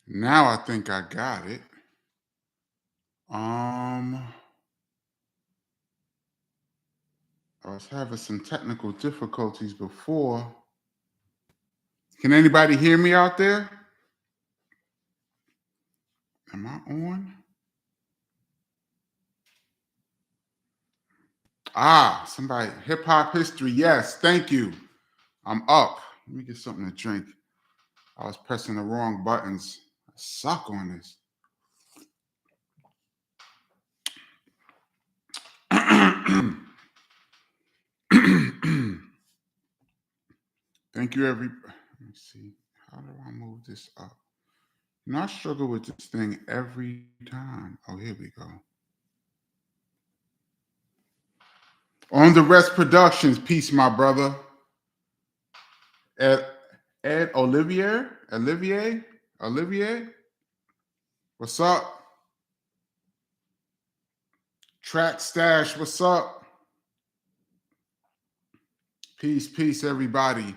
Now I think I got it. Um, I was having some technical difficulties before. Can anybody hear me out there? Am I on? Somebody, hip hop history. Yes, thank you. I'm up. Let me get something to drink. I was pressing the wrong buttons. I suck on this. Thank you, everybody. Let me see. How do I move this up? You know, I struggle with this thing every time. Oh, here we go. On the Rest Productions, peace, my brother. Ed Olivier. What's up? Track Stash, what's up? Peace, everybody.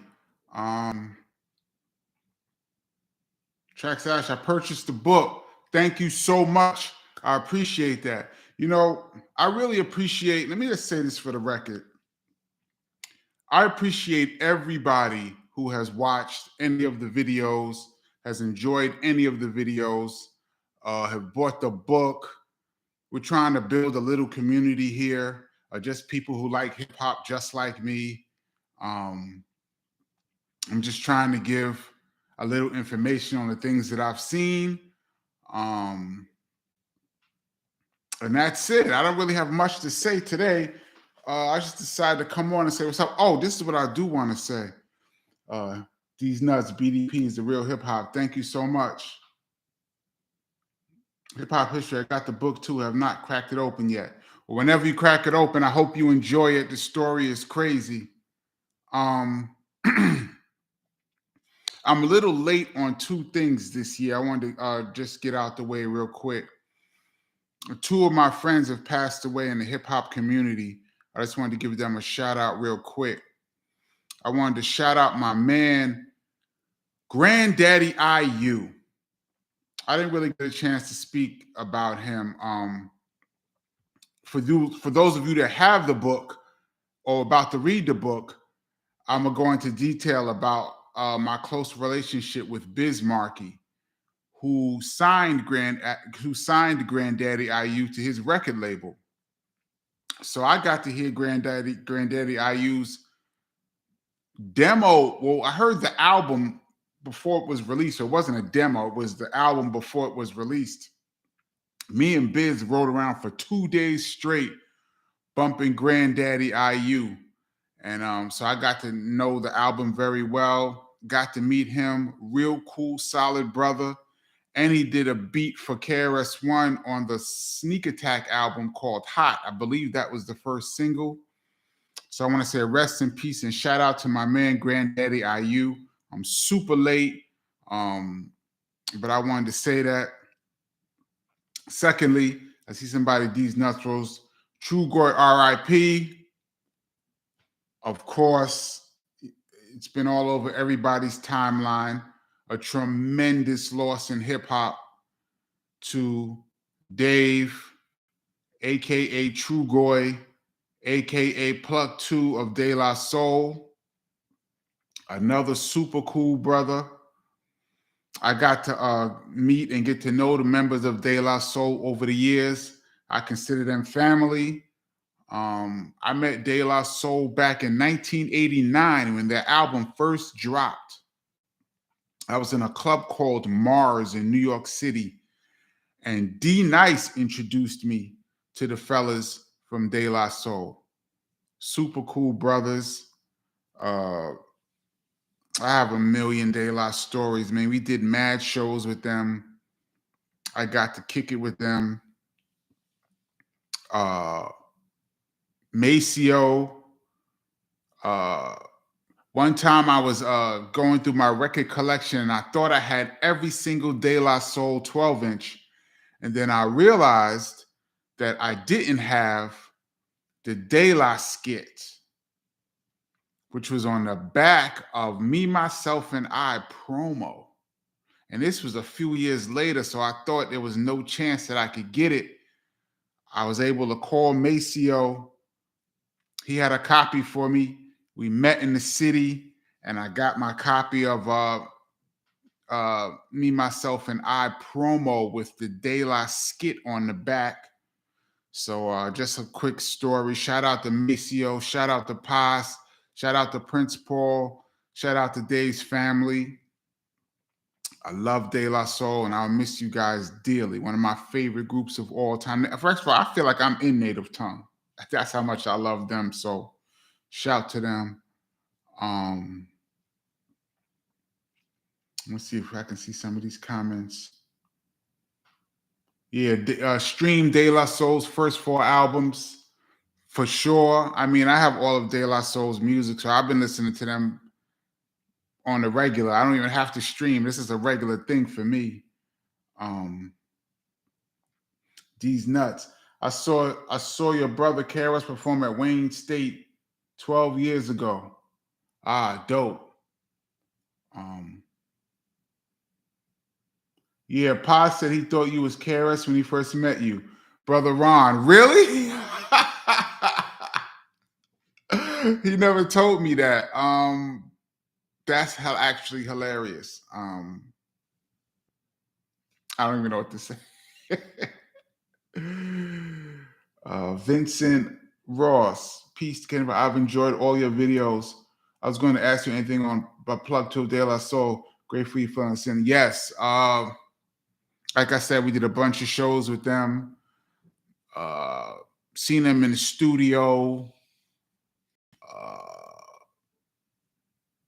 Track Stash, I purchased the book. Thank you so much. I appreciate that. You know, I really appreciate, let me just say this for the record. I appreciate everybody who has watched any of the videos, has enjoyed any of the videos, have bought the book. We're trying to build a little community here, just people who like hip hop just like me. I'm just trying to give a little information on the things that I've seen. And that's it. I don't really have much to say today. I just decided to come on and say what's up. Oh, this is what I do want to say. These nuts, BDP is the real hip hop. Thank you so much. Hip hop history. I got the book too. I have not cracked it open yet. Well, whenever you crack it open, I hope you enjoy it. The story is crazy. I'm a little late on two things this year. I wanted to just get out the way real quick. Two of my friends have passed away in the hip hop community. I just wanted to give them a shout out real quick. I wanted to shout out my man, Granddaddy IU. I didn't really get a chance to speak about him. For those of you that have the book or about to read the book, I'm going to go into detail about my close relationship with Biz Markie, who signed Granddaddy IU to his record label. So I got to hear Granddaddy IU's demo. Well, I heard the album before it was released. It wasn't a demo. It was the album before it was released. Me and Biz rode around for 2 days straight bumping Granddaddy IU. And so I got to know the album very well, got to meet him, real cool, solid brother. And he did a beat for KRS-One on the Sneak Attack album called Hot. I believe that was the first single. So I want to say rest in peace and shout out to my man, Granddaddy IU. I'm super late, but I wanted to say that. Secondly, I see somebody, these nutros, Trugoy RIP. Of course, it's been all over everybody's timeline. A tremendous loss in hip hop to Dave, aka Trugoy, aka Plug 2 of De La Soul. Another super cool brother. I got to meet and get to know the members of De La Soul over the years. I consider them family. I met De La Soul back in 1989 when their album first dropped. I was in a club called Mars in New York City, and D Nice introduced me to the fellas from De La Soul. Super cool brothers. I have a million De La stories, man. We did mad shows with them. I got to kick it with them. Maceo. One time I was going through my record collection and I thought I had every single De La Soul 12-inch. And then I realized that I didn't have the De La skit, which was on the back of Me, Myself, and I promo. And this was a few years later, so I thought there was no chance that I could get it. I was able to call Maceo. He had a copy for me. We met in the city, and I got my copy of Me, Myself, and I promo with the De La skit on the back. So just a quick story. Shout out to Maceo. Shout out to Paz. Shout out to Prince Paul. Shout out to Dave's family. I love De La Soul, and I'll miss you guys dearly. One of my favorite groups of all time. First of all, I feel like I'm in Native Tongue. That's how much I love them. So shout to them. Let's see if I can see some of these comments. Yeah, stream De La Soul's first 4 albums for sure. I mean, I have all of De La Soul's music, so I've been listening to them on the regular. I don't even have to stream. This is a regular thing for me. These nuts. I saw your brother KRS perform at Wayne State 12 years ago. Ah, dope. Yeah, Pa said he thought you was KRS when he first met you. Brother Ron, really? He never told me that. That's actually hilarious. I don't even know what to say. Vincent Ross, peace, Ken. I've enjoyed all your videos. I was going to ask you anything on but Plug to De La Soul. Great for you feeling sin. Yes. Like I said, we did a bunch of shows with them. Seen them in the studio.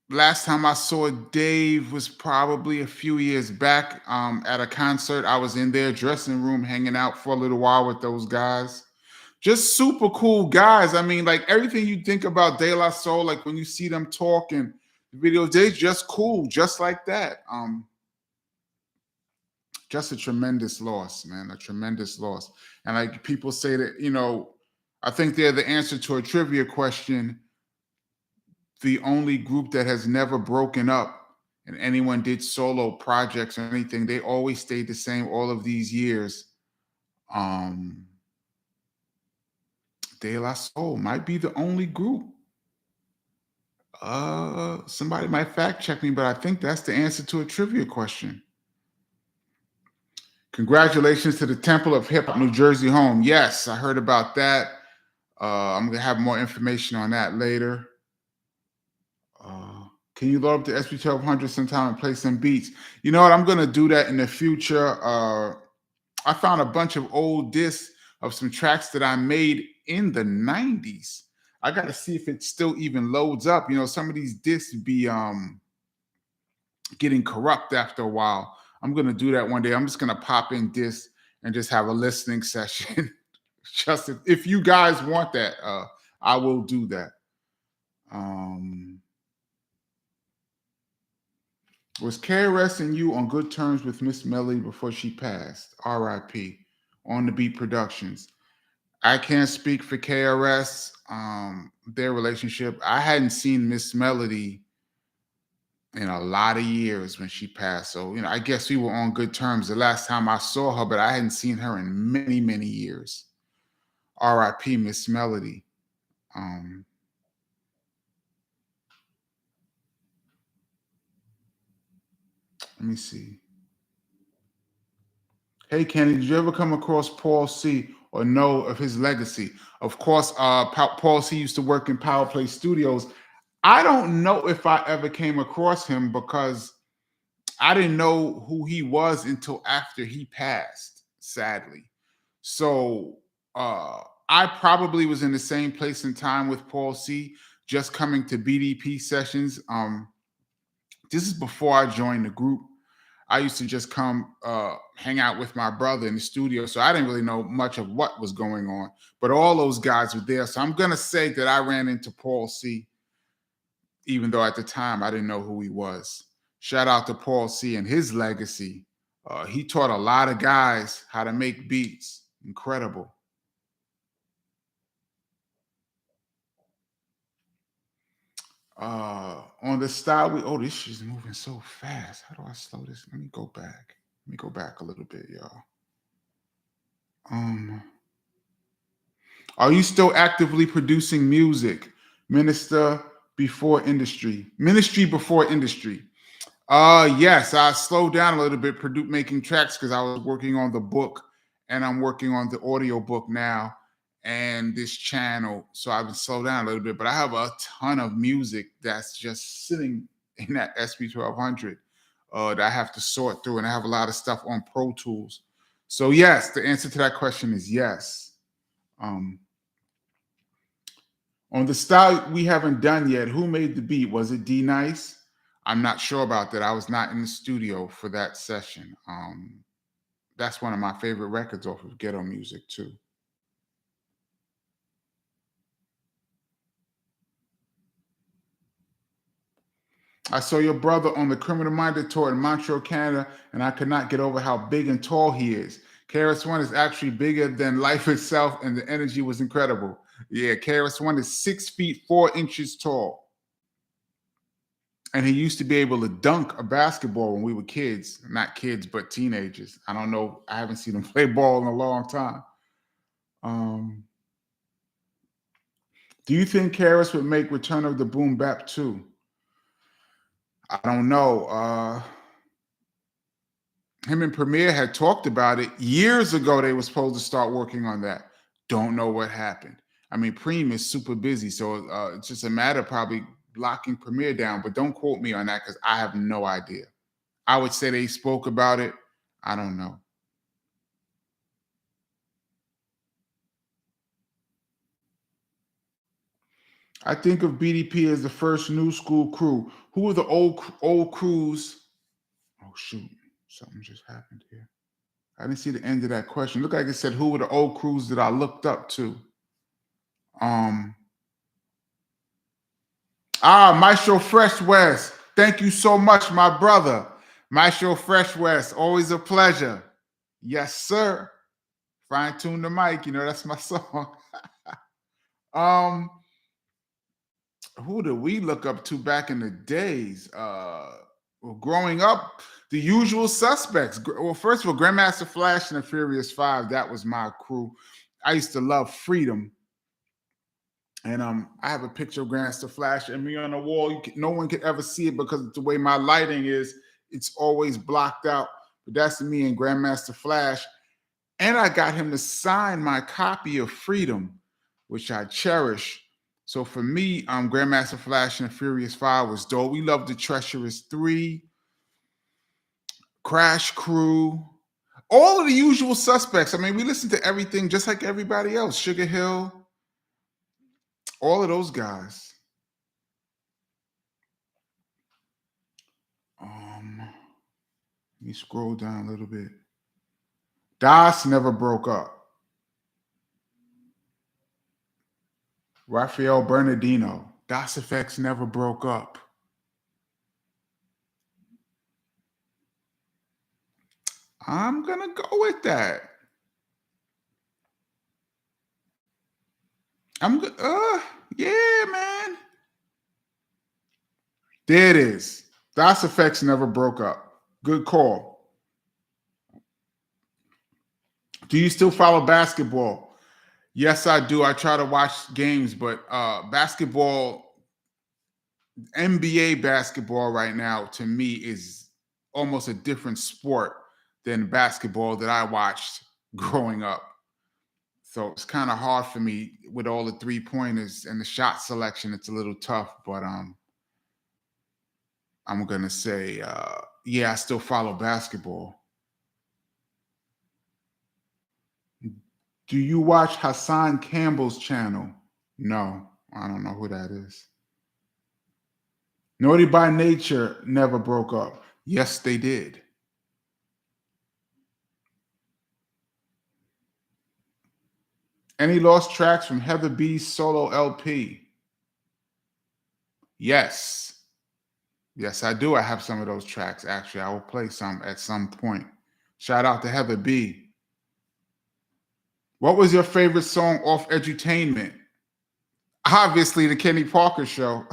Last time I saw Dave was probably a few years back at a concert. I was in their dressing room hanging out for a little while with those guys. Just super cool guys. I mean, like everything you think about De La Soul, like when you see them talk and videos, they're just cool, just like that. Just a tremendous loss, man, a tremendous loss. And like people say that, you know, I think they're the answer to a trivia question. The only group that has never broken up and anyone did solo projects or anything, they always stayed the same all of these years. De La Soul might be the only group. Somebody might fact check me, but I think that's the answer to a trivia question. Congratulations to the Temple of Hip Hop New Jersey home. Yes, I heard about that. I'm gonna have more information on that later. Can you load up the SP 1200 sometime and play some beats? You know what? I'm gonna do that in the future. I found a bunch of old discs of some tracks that I made in the 90s. I got to see if it still even loads up. You know, some of these discs be getting corrupt after a while. I'm going to do that one day. I'm just going to pop in discs and just have a listening session. Just if you guys want that, I will do that. Was KRS and you on good terms with Miss Melody before she passed? R.I.P. On the Beat Productions. I can't speak for KRS, their relationship. I hadn't seen Miss Melody in a lot of years when she passed. So, you know, I guess we were on good terms the last time I saw her, but I hadn't seen her in many, many years. R.I.P. Miss Melody. Let me see. Hey, Kenny, did you ever come across Paul C or know of his legacy? Of course, Paul C used to work in Power Play Studios. I don't know if I ever came across him because I didn't know who he was until after he passed, sadly. So I probably was in the same place and time with Paul C, just coming to BDP sessions. This is before I joined the group. I used to just come hang out with my brother in the studio. So I didn't really know much of what was going on, but all those guys were there. So I'm going to say that I ran into Paul C, even though at the time I didn't know who he was. Shout out to Paul C and his legacy. He taught a lot of guys how to make beats. Incredible. On the style, this shit's moving so fast. How do I slow this? Let me go back. Let me go back a little bit, y'all. Are you still actively producing music? Ministry before industry. Yes, I slowed down a little bit making tracks because I was working on the book and I'm working on the audio book now and this channel. So I've been slowed down a little bit, but I have a ton of music that's just sitting in that SP1200 that I have to sort through, and I have a lot of stuff on Pro Tools. So yes, the answer to that question is yes. On the style we haven't done yet, who made the beat? Was it D Nice? I'm not sure about that. I was not in the studio for that session. That's one of my favorite records off of Ghetto Music too. I saw your brother on the Criminal Minded tour in Montreal, Canada, and I could not get over how big and tall he is. KRS-One is actually bigger than life itself, and the energy was incredible. Yeah, KRS-One is 6 feet 4 inches tall. And he used to be able to dunk a basketball when we were kids. Not kids, but teenagers. I don't know. I haven't seen him play ball in a long time. Do you think KRS would make Return of the Boom Bap 2? I don't know. Him and Premier had talked about it years ago. They were supposed to start working on that. Don't know what happened. I mean, Preem is super busy, so it's just a matter of probably locking Premier down. But don't quote me on that because I have no idea. I would say they spoke about it. I don't know. I think of BDP as the first new school crew. Who were the old crews? Oh shoot, something just happened here. I didn't see the end of that question. Look like it said, who were the old crews that I looked up to? Maestro Fresh West. Thank you so much, my brother. Maestro Fresh West, always a pleasure. Yes, sir. Fine tune the mic, that's my song. Who did we look up to back in the days? Growing up, the usual suspects. Well, first of all, Grandmaster Flash and the Furious Five, that was my crew. I used to love Freedom. And I have a picture of Grandmaster Flash and me on the wall. No one could ever see it because the way my lighting is, it's always blocked out. But that's me and Grandmaster Flash. And I got him to sign my copy of Freedom, which I cherish. So for me, Grandmaster Flash and the Furious Five was dope. We loved the Treacherous 3, Crash Crew, all of the usual suspects. I mean, we listened to everything just like everybody else. Sugar Hill, all of those guys. Let me scroll down a little bit. Das never broke up. Rafael Bernardino. Das Effects never broke up. I'm going to go with that. Yeah, man. There it is. Das Effects never broke up. Good call. Do you still follow basketball? Yes, I do. I try to watch games, but basketball, NBA basketball right now, to me, is almost a different sport than basketball that I watched growing up. So it's kind of hard for me with all the 3-pointers and the shot selection. It's a little tough, but I'm going to say, yeah, I still follow basketball. Do you watch Hassan Campbell's channel? No, I don't know who that is. Naughty by Nature never broke up. Yes, they did. Any lost tracks from Heather B's solo LP? Yes. Yes, I do. I have some of those tracks. Actually, I will play some at some point. Shout out to Heather B. What was your favorite song off Edutainment? Obviously, the Kenny Parker Show.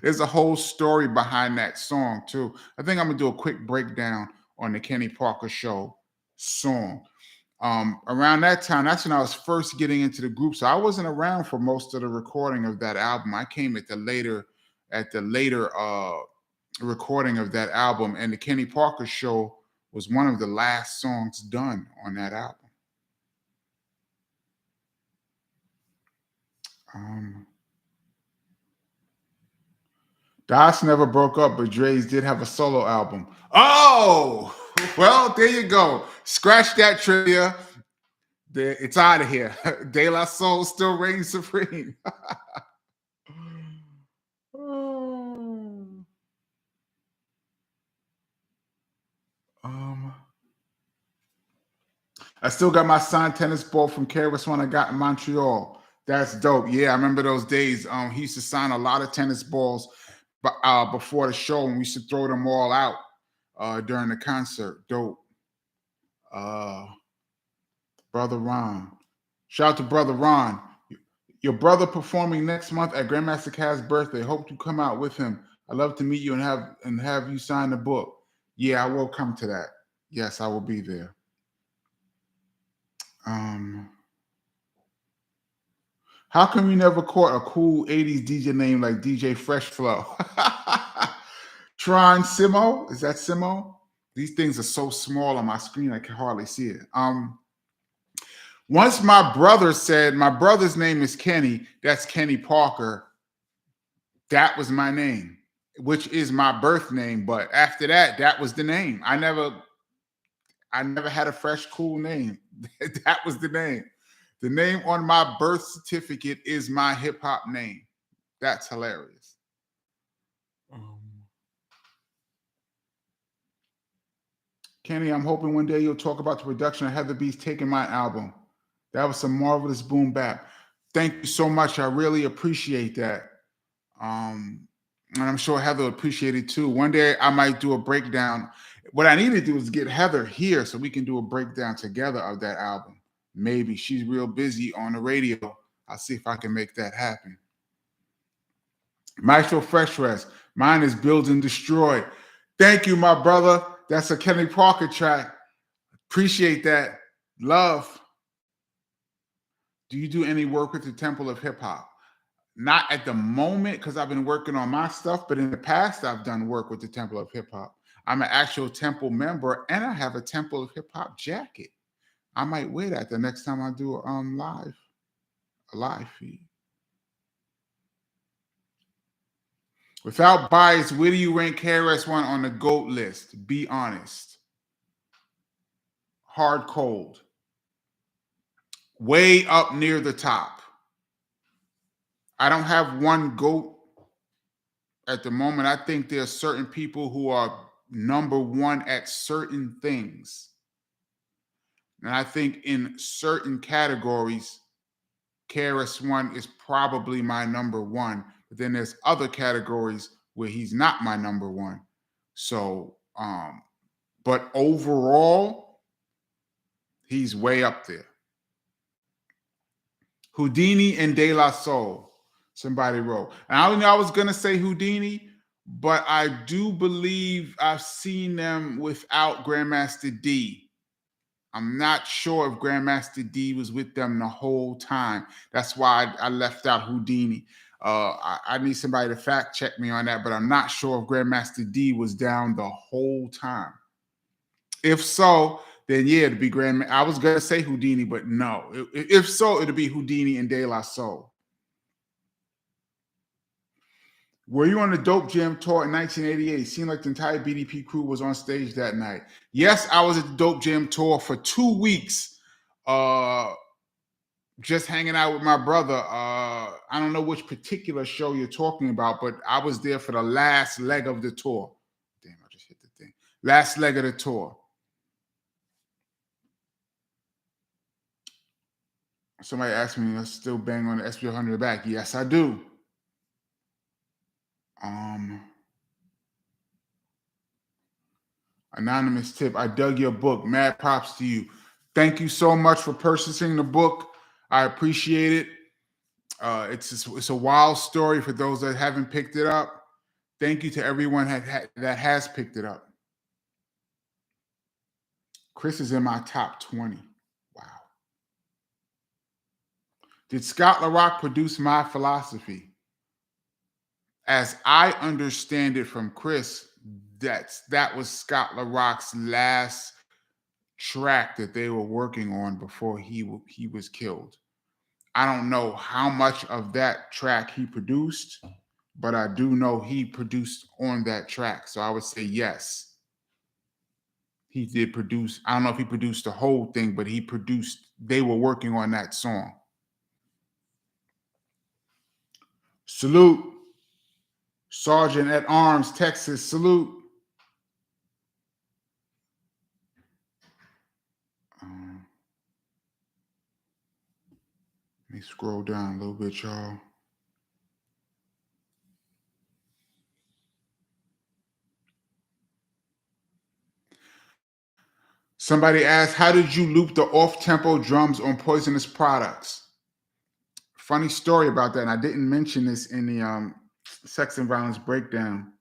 There's a whole story behind that song too. I think I'm gonna do a quick breakdown on the Kenny Parker Show song. Around that time, that's when I was first getting into the group. So I wasn't around for most of the recording of that album. I came at the later recording of that album, and the Kenny Parker Show was one of the last songs done on that album. Das never broke up, but Dre's did have a solo album. Oh, well, there you go. Scratch that trivia. It's out of here. De La Soul still reigns supreme. I still got my signed tennis ball from KRS-One I got in Montreal. That's dope. Yeah, I remember those days. He used to sign a lot of tennis balls before the show, and we used to throw them all out during the concert. Dope. Brother Ron. Shout out to Brother Ron. Your brother performing next month at Grandmaster Caz's birthday. Hope you come out with him. I'd love to meet you and have you sign the book. Yeah, I will come to that. Yes, I will be there. How come you never caught a cool 80s DJ name like DJ Fresh Flow? Tron Simo? Is that Simo? These things are so small on my screen, I can hardly see it. Once my brother said, my brother's name is Kenny, that's Kenny Parker. That was my name, which is my birth name. But after that, that was the name. I never had a fresh, cool name. That was the name. The name on my birth certificate is my hip hop name. That's hilarious. Kenny, I'm hoping one day you'll talk about the production of Heather B's Taking My album. That was some marvelous boom bap. Thank you so much. I really appreciate that. And I'm sure Heather will appreciate it too. One day I might do a breakdown. What I need to do is get Heather here so we can do a breakdown together of that album. Maybe she's real busy on the radio. I'll see if I can make that happen. Maestro Fresh Rest. Mine is Build and Destroy. Thank you, my brother. That's a Kenny Parker track. Appreciate that. Love. Do you do any work with the Temple of Hip Hop? Not at the moment because I've been working on my stuff, but in the past I've done work with the Temple of Hip Hop. I'm an actual Temple member, and I have a Temple of Hip Hop jacket. I might wear that the next time I do a live feed. Without bias, where do you rank KRS-One on the GOAT list? Be honest. Hard cold. Way up near the top. I don't have one GOAT at the moment. I think there are certain people who are number one at certain things. And I think in certain categories, KRS-One is probably my number one. But then there's other categories where he's not my number one. So, but overall, he's way up there. Houdini and De La Soul, somebody wrote. And I don't know, I was going to say Houdini, but I do believe I've seen them without Grandmaster D. I'm not sure if Grandmaster D was with them the whole time. That's why I left out Houdini. I need somebody to fact check me on that, but I'm not sure if Grandmaster D was down the whole time. If so, then yeah, it'd be Grandmaster. I was going to say Houdini, but no. If so, it'd be Houdini and De La Soul. Were you on the Dope Jam tour in 1988? It seemed like the entire BDP crew was on stage that night. Yes, I was at the Dope Jam tour for 2 weeks, just hanging out with my brother. I don't know which particular show you're talking about, but I was there for the last leg of the tour. Damn, I just hit the thing. Last leg of the tour. Somebody asked me, I still bang on the SP100 back. Yes, I do. Anonymous tip. I dug your book. Mad props to you. Thank you so much for purchasing the book. I appreciate it. It's a wild story for those that haven't picked it up. Thank you to everyone that has picked it up. Chris is in my top 20. Wow. Did Scott LaRock produce My Philosophy? As I understand it from Chris, that was Scott LaRock's last track that they were working on before he was killed. I don't know how much of that track he produced, but I do know he produced on that track. So I would say yes. He did produce. I don't know if he produced the whole thing, but he produced, they were working on that song. Salute. Sergeant at Arms, Texas. Salute. Let me scroll down a little bit, y'all. Somebody asked, how did you loop the off-tempo drums on Poisonous Products? Funny story about that, and I didn't mention this in the Sex and Violence breakdown.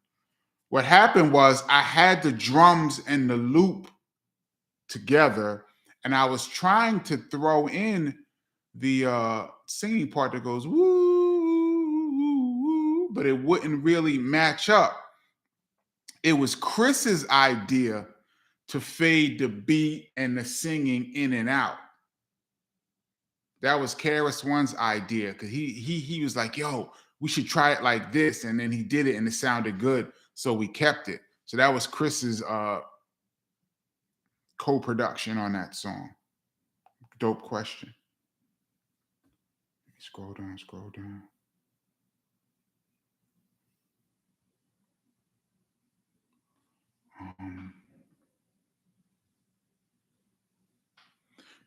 What happened was I had the drums and the loop together, and I was trying to throw in the singing part that goes woo, woo, woo, but it wouldn't really match up. It was Chris's idea to fade the beat and the singing in and out. That was KRS-One's idea, because he was like, yo, we should try it like this. And then he did it and it sounded good. So we kept it. So that was Chris's co-production on that song. Dope question. Scroll down, scroll down.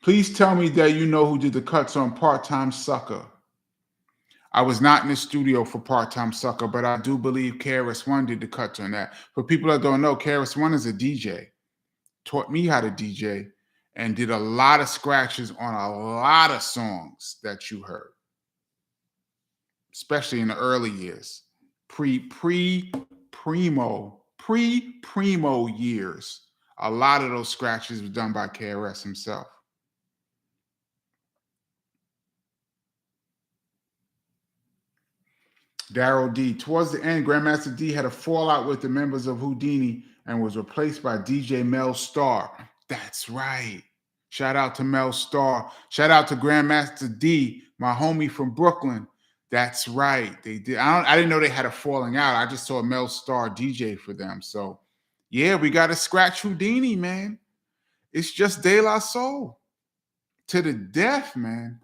Please tell me that you know who did the cuts on Part-Time Sucker. I was not in the studio for Part-Time Sucker, but I do believe KRS-One did the cuts on that. For people that don't know, KRS-One is a DJ. Taught me how to DJ and did a lot of scratches on a lot of songs that you heard, especially in the early years, pre-primo years. A lot of those scratches were done by KRS himself. Daryl D. Towards the end, Grandmaster D had a fallout with the members of Houdini and was replaced by DJ Mel Starr. That's right. Shout out to Mel Starr. Shout out to Grandmaster D, my homie from Brooklyn. That's right. They did. I didn't know they had a falling out. I just saw Mel Starr DJ for them. So, yeah, we got to scratch Houdini, man. It's just De La Soul to the death, man.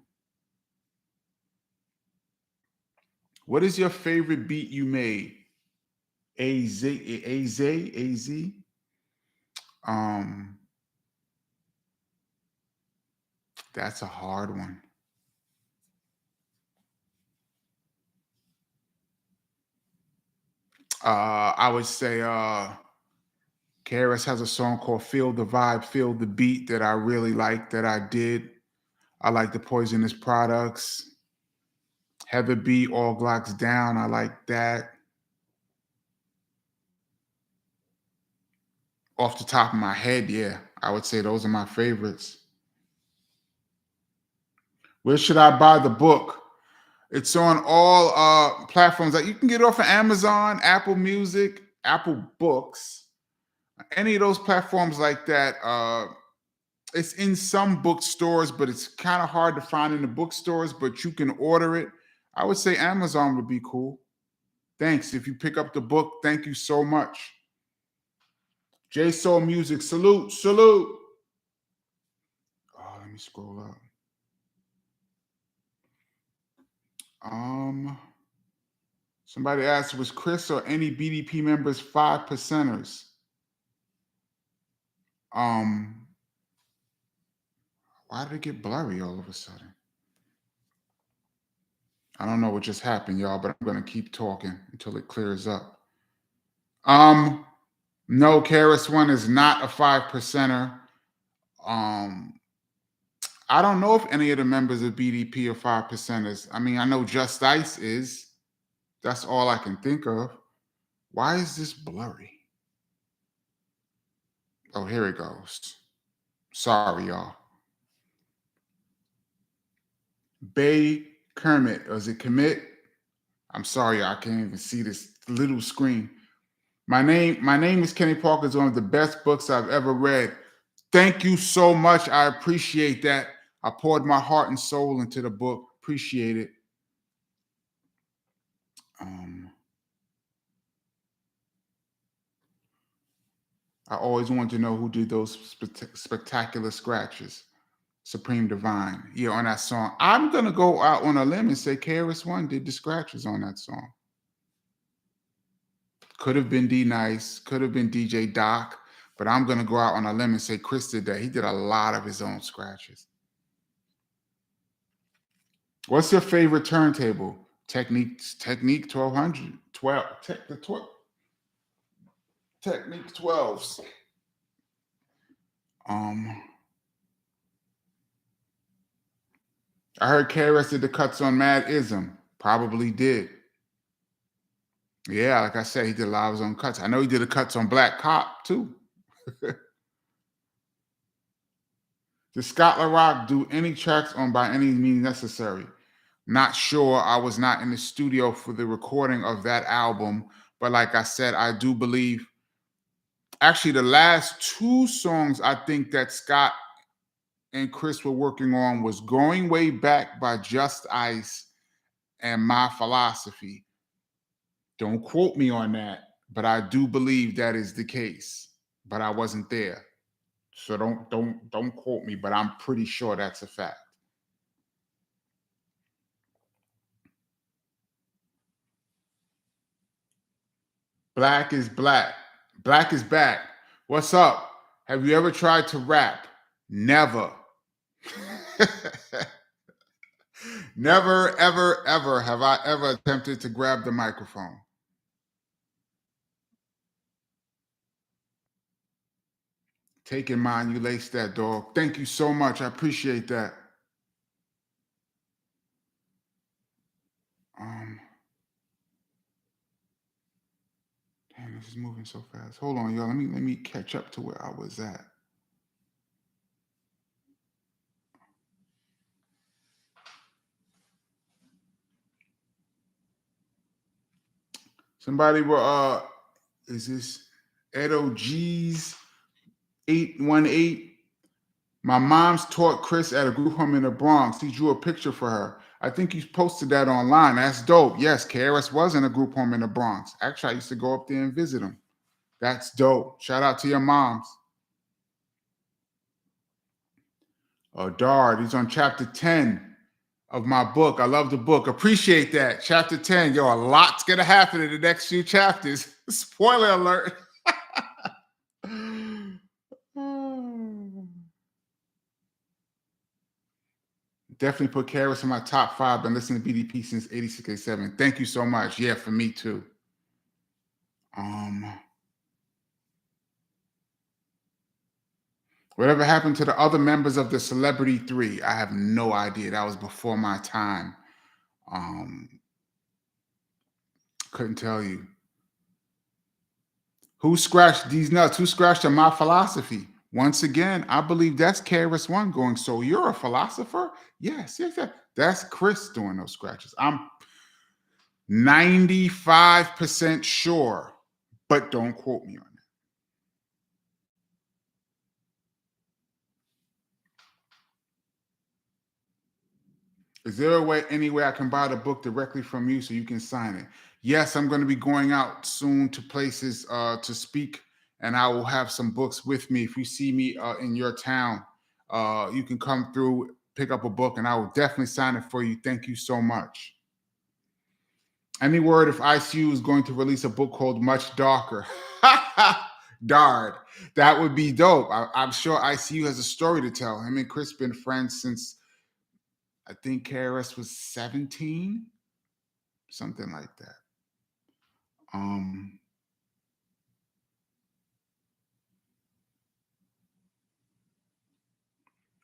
What is your favorite beat you made? AZ. That's a hard one. I would say KRS has a song called Feel the Vibe, Feel the Beat that I really like, that I did. I like the Poisonous Products. Heather B, All Glocks Down. I like that. Off the top of my head, yeah, I would say those are my favorites. Where should I buy the book? It's on all platforms. Like, you can get it off of Amazon, Apple Music, Apple Books, any of those platforms like that. It's in some bookstores, but it's kind of hard to find in the bookstores, but you can order it. I would say Amazon would be cool. Thanks. If you pick up the book, thank you so much. J Soul Music, salute, salute. Oh, let me scroll up. Somebody asked, was Chris or any BDP members 5%ers? Why did it get blurry all of a sudden? I don't know what just happened, y'all, but I'm going to keep talking until it clears up. No, KRS-One is not a 5%er. I don't know if any of the members of BDP are 5%ers. I mean, I know Just Ice is. That's all I can think of. Why is this blurry? Oh, here it goes. Sorry, y'all. Bay Kermit, or is it Commit? I'm sorry, I can't even see this little screen. My name is Kenny Parker. It's one of the best books I've ever read. Thank you so much. I appreciate that. I poured my heart and soul into the book. Appreciate it. I always wanted to know who did those spectacular scratches. Supreme Divine. Yeah, on that song. I'm going to go out on a limb and say KRS-One did the scratches on that song. Could have been D Nice, could have been DJ Doc, but I'm going to go out on a limb and say Chris did that. He did a lot of his own scratches. What's your favorite turntable? Technique 1200. Technique 12s. I heard KRS did the cuts on Mad Ism. Probably did. Yeah, like I said, he did a lot of his own cuts. I know he did the cuts on Black Cop too. Did Scott LaRock do any tracks on By Any Means Necessary? Not sure. I was not in the studio for the recording of that album. But like I said, I do believe, actually, the last two songs I think that Scott and Chris were working on was Going Way Back by Just Ice and My Philosophy. Don't quote me on that, but I do believe that is the case. But I wasn't there. So don't quote me, but I'm pretty sure that's a fact. Black is black. Black is back. What's up? Have you ever tried to rap? Never. Never, ever, ever have I ever attempted to grab the microphone. Take in mind, you laced that, dog. Thank you so much. I appreciate that. Damn, this is moving so fast. Hold on, y'all. Let me catch up to where I was at. Somebody were is this Edo G's 818? My mom's taught Chris at a group home in the Bronx. He drew a picture for her. I think you posted that online. That's dope. Yes, KRS was in a group home in the Bronx. Actually, I used to go up there and visit him. That's dope. Shout out to your moms. Dard, he's on chapter 10 of my book. I love the book. Appreciate that. Chapter 10. Yo, a lot's going to happen in the next few chapters. Spoiler alert. Definitely put KRS in my top 5. Been listening to BDP since 86, 87. Thank you so much. Yeah, for me too. Whatever happened to the other members of the Celebrity 3? I have no idea. That was before my time. Couldn't tell you. Who scratched these nuts? Who scratched on My Philosophy? Once again, I believe that's KRS-One going, so you're a philosopher? Yes. That's Chris doing those scratches. I'm 95% sure, but don't quote me on that. Is there any way I can buy the book directly from you so you can sign it? Yes, I'm going to be going out soon to places to speak, and I will have some books with me. If you see me in your town, you can come through, pick up a book, and I will definitely sign it for you. Thank you so much. Any word if ICU is going to release a book called Much Darker? Dard. That would be dope. I'm sure ICU has a story to tell. Him and Chris been friends since I think KRS was 17, something like that.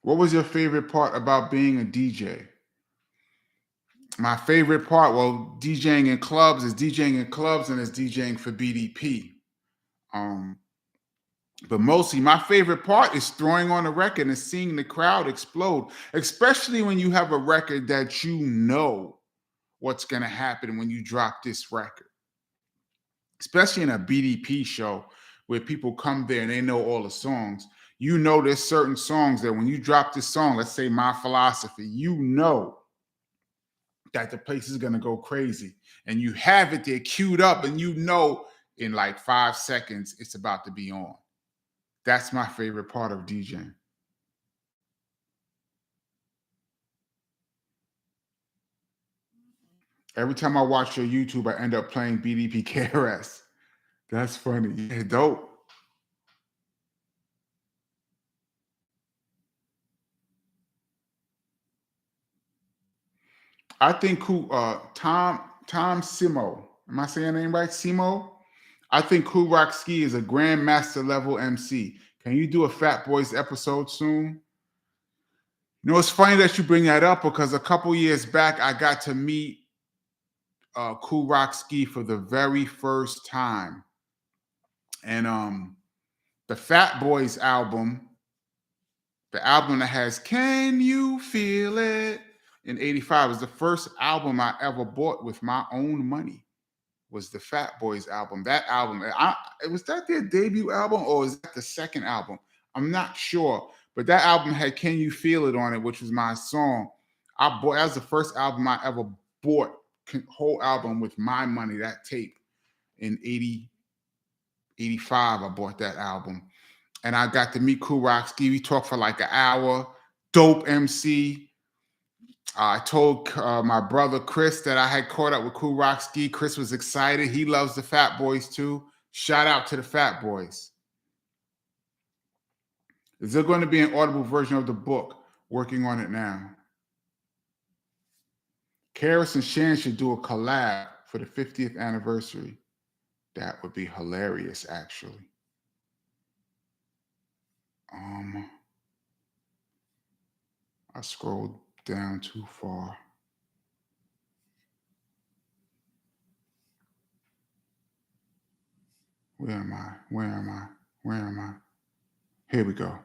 What was your favorite part about being a DJ? My favorite part, well, DJing in clubs is DJing in clubs and it's DJing for BDP. Um, but mostly my favorite part is throwing on a record and seeing the crowd explode, especially when you have a record that you know what's going to happen when you drop this record, especially in a BDP show where people come there and they know all the songs. You know, there's certain songs that when you drop this song, let's say My Philosophy, you know that the place is going to go crazy. And you have it there queued up and you know in like 5 seconds it's about to be on. That's my favorite part of DJing. Every time I watch your YouTube, I end up playing BDP KRS. That's funny. Yeah, dope. I think Tom Simo. Am I saying the name right? Simo? I think Cool Rock Ski is a grandmaster level MC. Can you do a Fat Boys episode soon? You know, it's funny that you bring that up because a couple years back, I got to meet Cool Rock Ski for the very first time. And the Fat Boys album, the album that has Can You Feel It in 85 was the first album I ever bought with my own money. Was the Fat Boys album. That album, was that their debut album or was that the second album? I'm not sure. But that album had Can You Feel It on it, which was my song. That was the first album I ever bought, whole album with my money, that tape in 85. I bought that album. And I got to meet Cool Rock Ski. We talked for like an hour. Dope MC. I told my brother Chris that I had caught up with Cool Rock Ski. Chris was excited. He loves the Fat Boys too. Shout out to the Fat Boys. Is there going to be an audible version of the book? Working on it now. KRS and Shan should do a collab for the 50th anniversary. That would be hilarious, actually. I scrolled down too far. Where am I? Where am I? Where am I? Here we go.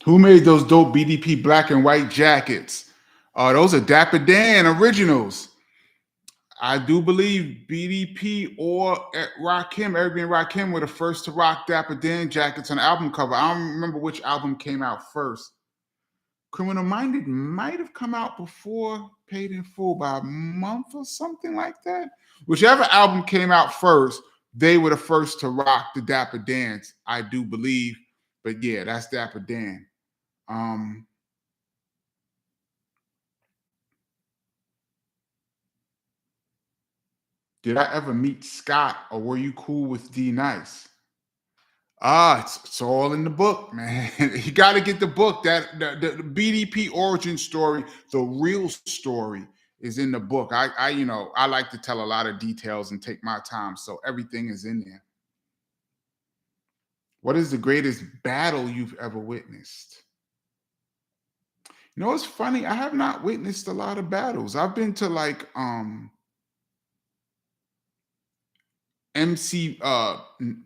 Who made those dope BDP black and white jackets? Those are Dapper Dan originals. I do believe BDP or Rakim, Eric B. and Rakim were the first to rock Dapper Dan jackets on the album cover. I don't remember which album came out first. Criminal Minded might have come out before Paid in Full by a month or something like that. Whichever album came out first, they were the first to rock the Dapper Dans, I do believe. But yeah, that's Dapper Dan. Did I ever meet Scott or were you cool with D Nice? It's all in the book, man. You got to get the book. That the BDP origin story, the real story, is in the book. I like to tell a lot of details and take my time, so everything is in there. What is the greatest battle you've ever witnessed? You know, it's funny. I have not witnessed a lot of battles. I've been to like MC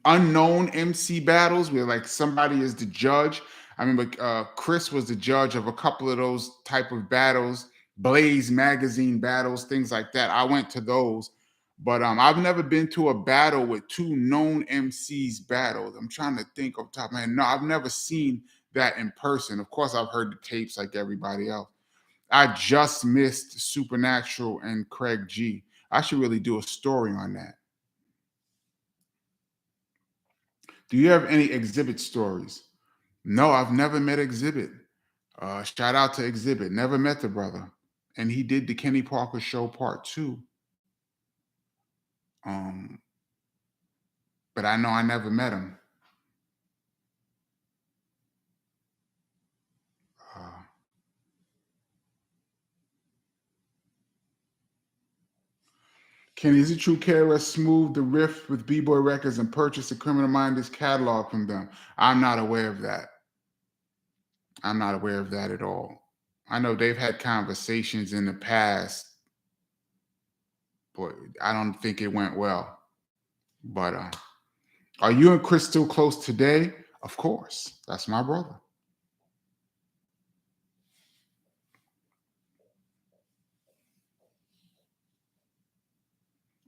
unknown MC battles where like somebody is the judge. I remember Chris was the judge of a couple of those type of battles, Blaze magazine battles, things like that. I went to those, but I've never been to a battle with two known MCs battled. I'm trying to think off the top of my head. No, I've never seen that in person. Of course, I've heard the tapes like everybody else. I just missed Supernatural and Craig G. I should really do a story on that. Do you have any Exhibit stories? No, I've never met Exhibit. Shout out to Exhibit. Never met the brother. And he did the Kenny Parker Show Part 2. But I know I never met him. Kenny, is it true KRS smoothed the rift with B-Boy Records and purchased the Criminal Minds catalog from them? I'm not aware of that. I'm not aware of that at all. I know they've had conversations in the past, but I don't think it went well. But are you and Chris still close today? Of course. That's my brother.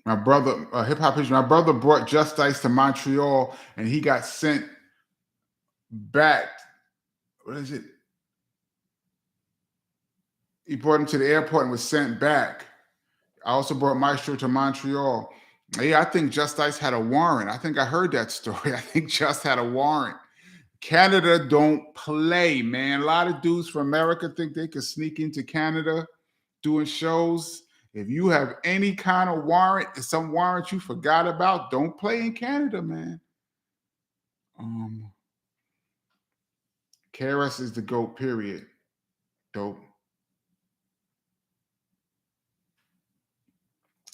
My brother, hip hop history. My brother brought Just Ice to Montreal, and he got sent back. What is it? He brought him to the airport and was sent back. I also brought Maestro to Montreal. Yeah, I think Just Ice had a warrant. I think I heard that story. I think Just had a warrant. Canada don't play, man. A lot of dudes from America think they could sneak into Canada doing shows. If you have any kind of warrant, some warrant you forgot about, don't play in Canada, man. KRS is the GOAT, period. Dope.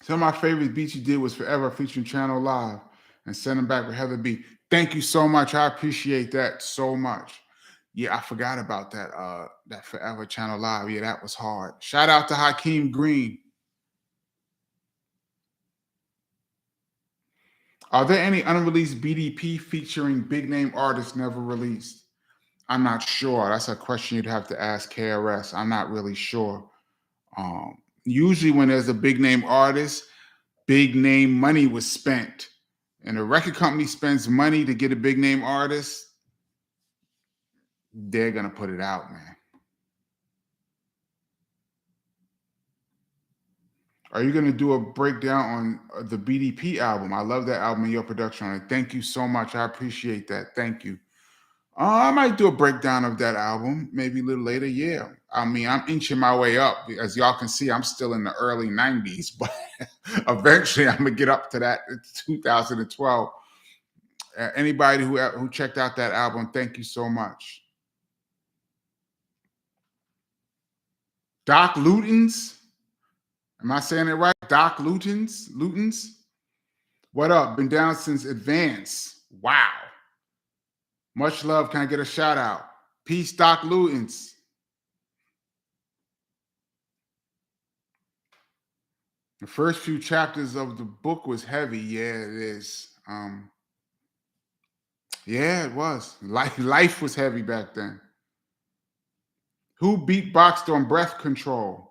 Some of my favorite beats you did was Forever featuring Channel Live and Send Them Back with Heather B. Thank you so much. I appreciate that so much. Yeah, I forgot about that. That Forever Channel Live. Yeah, that was hard. Shout out to Hakeem Green. Are there any unreleased BDP featuring big name artists never released? I'm not sure. That's a question you'd have to ask KRS. I'm not really sure. Usually when there's a big name artist, big name money was spent. And a record company spends money to get a big name artist, they're going to put it out, man. Are you going to do a breakdown on the BDP album? I love that album and your production on it. Thank you so much. I appreciate that. Thank you. I might do a breakdown of that album maybe a little later. Yeah. I mean, I'm inching my way up. As y'all can see, I'm still in the early 90s, but eventually I'm going to get up to that 2012. Anybody who checked out that album, thank you so much. Doc Lutens. Am I saying it right? Doc Lutens? What up? Been down since Advance. Wow. Much love. Can I get a shout out? Peace, Doc Lutens. The first few chapters of the book was heavy. Yeah, it is. Yeah, it was. Life was heavy back then. Who beatboxed on Breath Control?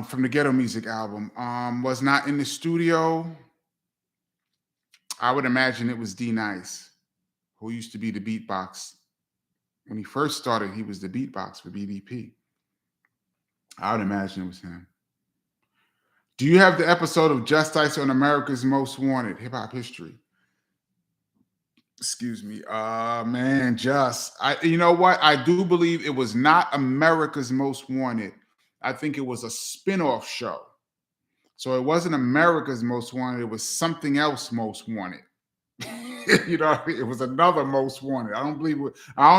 From the Ghetto Music album. Was not in the studio. I would imagine it was D Nice, who used to be the beatbox. When he first started, he was the beatbox for BDP. I would imagine it was him. Do you have the episode of Just Ice on America's Most Wanted, hip hop history? Excuse me. Man, you know what? I do believe it was not America's Most Wanted. I think it was a spin-off show. So it wasn't America's Most Wanted. It was something else most wanted. You know, it was another most wanted. I don't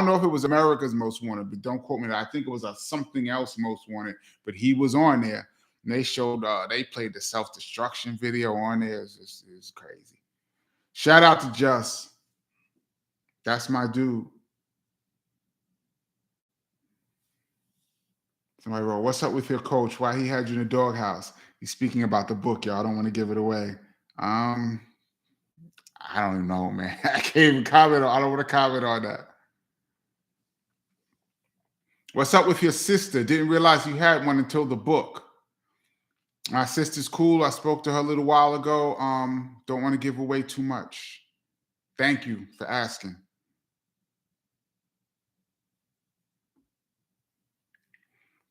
know if it was America's Most Wanted, but don't quote me. I think it was a something else most wanted, but he was on there. And they showed, they played the self-destruction video on there. It's crazy. Shout out to Just. That's my dude. Somebody wrote, what's up with your coach? Why he had you in the doghouse? He's speaking about the book, y'all. I don't want to give it away. I don't even know, man. I can't even comment on. I don't want to comment on that. What's up with your sister? Didn't realize you had one until the book. My sister's cool. I spoke to her a little while ago. Don't want to give away too much. Thank you for asking.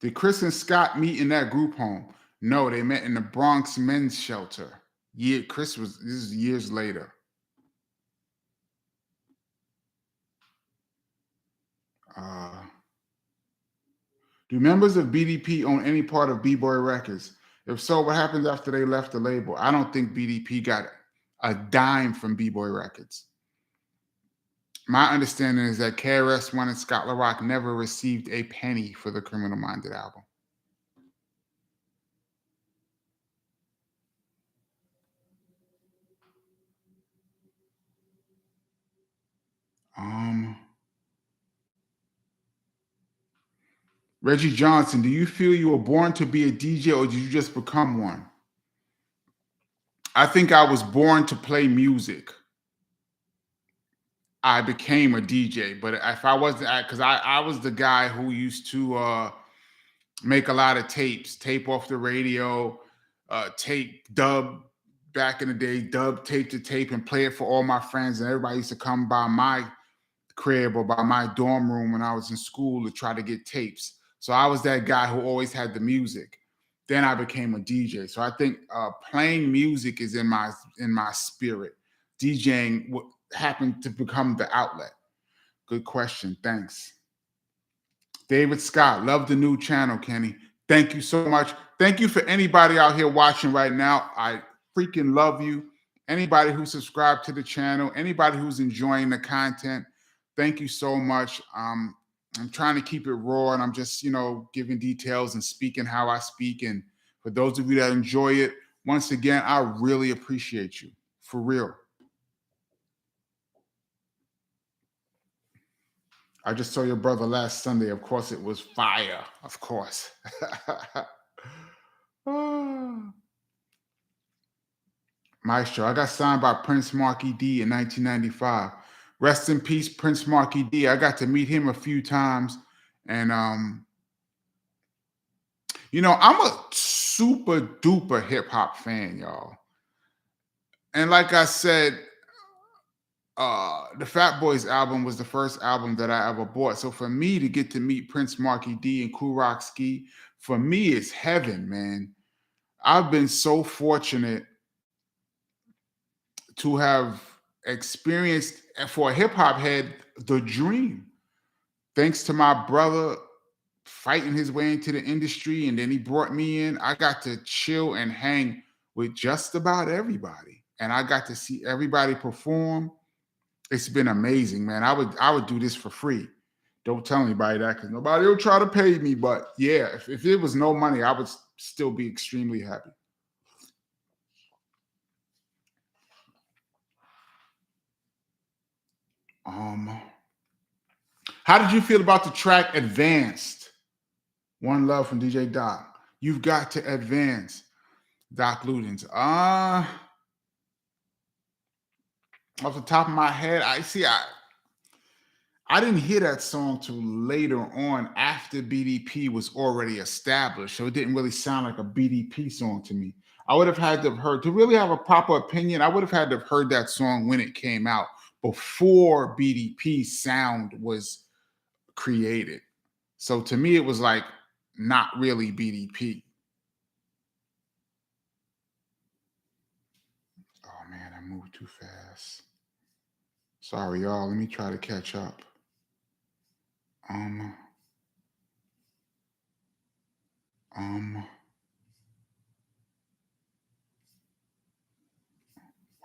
Did Chris and Scott meet in that group home? No, they met in the Bronx men's shelter. This is years later. Do members of BDP own any part of B-Boy Records? If so, what happens after they left the label? I don't think BDP got a dime from B-Boy Records. My understanding is that KRS-One and Scott LaRock never received a penny for the Criminal Minded album. Reggie Johnson, do you feel you were born to be a DJ or did you just become one? I think I was born to play music. I became a DJ, but if I wasn't, because I was the guy who used to make a lot of tapes, tape off the radio, tape dub back in the day, dub tape to tape and play it for all my friends. And everybody used to come by my crib or by my dorm room when I was in school to try to get tapes. So I was that guy who always had the music. Then I became a DJ. So I think playing music is in my spirit. DJing happened to become the outlet. Good question. Thanks. David Scott, love the new channel, Kenny. Thank you so much. Thank you for anybody out here watching right now. I freaking love you. Anybody who subscribed to the channel, anybody who's enjoying the content, thank you so much. I'm trying to keep it raw and I'm just, giving details and speaking how I speak. And for those of you that enjoy it, once again, I really appreciate you. For real. I just saw your brother last Sunday. Of course, it was fire. Of course. Maestro, I got signed by Prince Marky D in 1995. Rest in peace, Prince Marky D. I got to meet him a few times. And, I'm a super duper hip hop fan, y'all. And like I said, the Fat Boys album was the first album that I ever bought. So for me to get to meet Prince Marky D and Kool Rock Ski, for me, it's heaven, man. I've been so fortunate to have experienced, for a hip hop head, the dream. Thanks to my brother fighting his way into the industry, and then he brought me in. I got to chill and hang with just about everybody, and I got to see everybody perform. It's been amazing, man. I would do this for free. Don't tell anybody that because nobody will try to pay me. But yeah, if it was no money, I would still be extremely happy. How did you feel about the track Advanced? One love from DJ Doc. You've got to advance. Doc Ludens. Off the top of my head, I didn't hear that song till later on after BDP was already established. So it didn't really sound like a BDP song to me. I would have had to have heard, to really have a proper opinion, I would have had to have heard that song when it came out, before BDP sound was created. So to me, it was like not really BDP. Oh man, I moved too fast. Sorry, y'all. Let me try to catch up.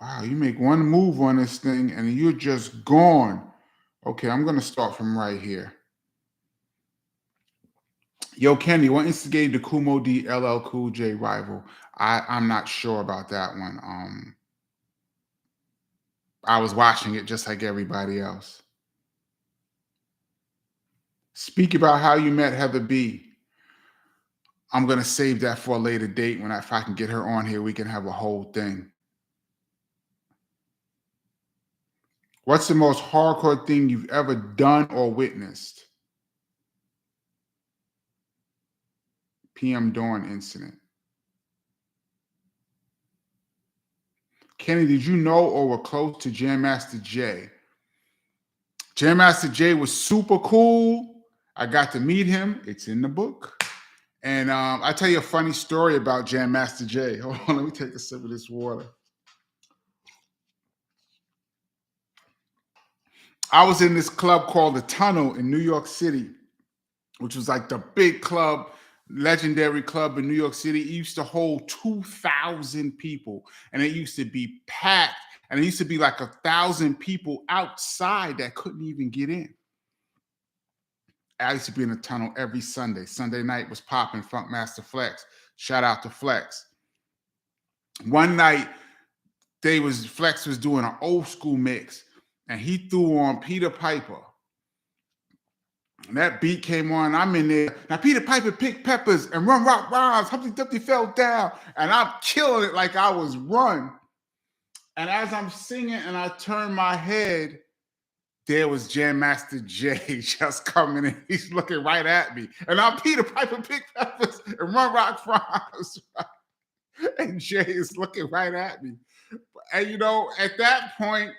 Wow, you make one move on this thing and you're just gone. Okay, I'm gonna start from right here. Yo, Kenny, what instigated the Kumo D LL Cool J rival? I'm not sure about that one. I was watching it just like everybody else. Speak about how you met Heather B. I'm gonna save that for a later date when if I can get her on here, we can have a whole thing. What's the most hardcore thing you've ever done or witnessed? PM Dawn incident. Kenny, did you know or were close to Jam Master Jay? Jam Master Jay was super cool. I got to meet him. It's in the book. And I'll tell you a funny story about Jam Master Jay. Hold on, let me take a sip of this water. I was in this club called The Tunnel in New York City, which was like the big club, legendary club in New York City. It used to hold 2,000 people, and it used to be packed. And it used to be like 1,000 people outside that couldn't even get in. I used to be in the tunnel every Sunday. Sunday night was popping Funk Master Flex. Shout out to Flex. One night, Flex was doing an old school mix, and he threw on Peter Piper. And that beat came on. I'm in there. Now Peter Piper picked peppers and Run Rock Rhymes. Humpty Dumpty fell down. And I'm killing it like I was Run. And as I'm singing and I turn my head, there was Jam Master Jay just coming in. He's looking right at me. And I'm Peter Piper picked peppers and Run Rock Rhymes. And Jay is looking right at me. And you know, at that point,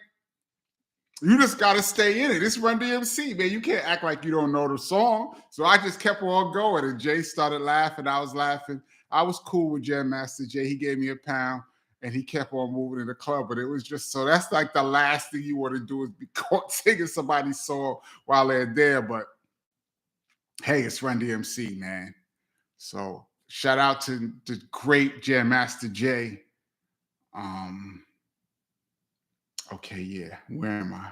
you just got to stay in it. It's Run DMC, man. You can't act like you don't know the song. So I just kept on going, and Jay started laughing. I was laughing. I was cool with Jam Master Jay. He gave me a pound, and he kept on moving in the club. But it was just so that's like the last thing you want to do is be caught singing somebody's song while they're there. But hey, it's Run DMC, man. So shout out to the great Jam Master Jay. Okay, yeah. Where am I?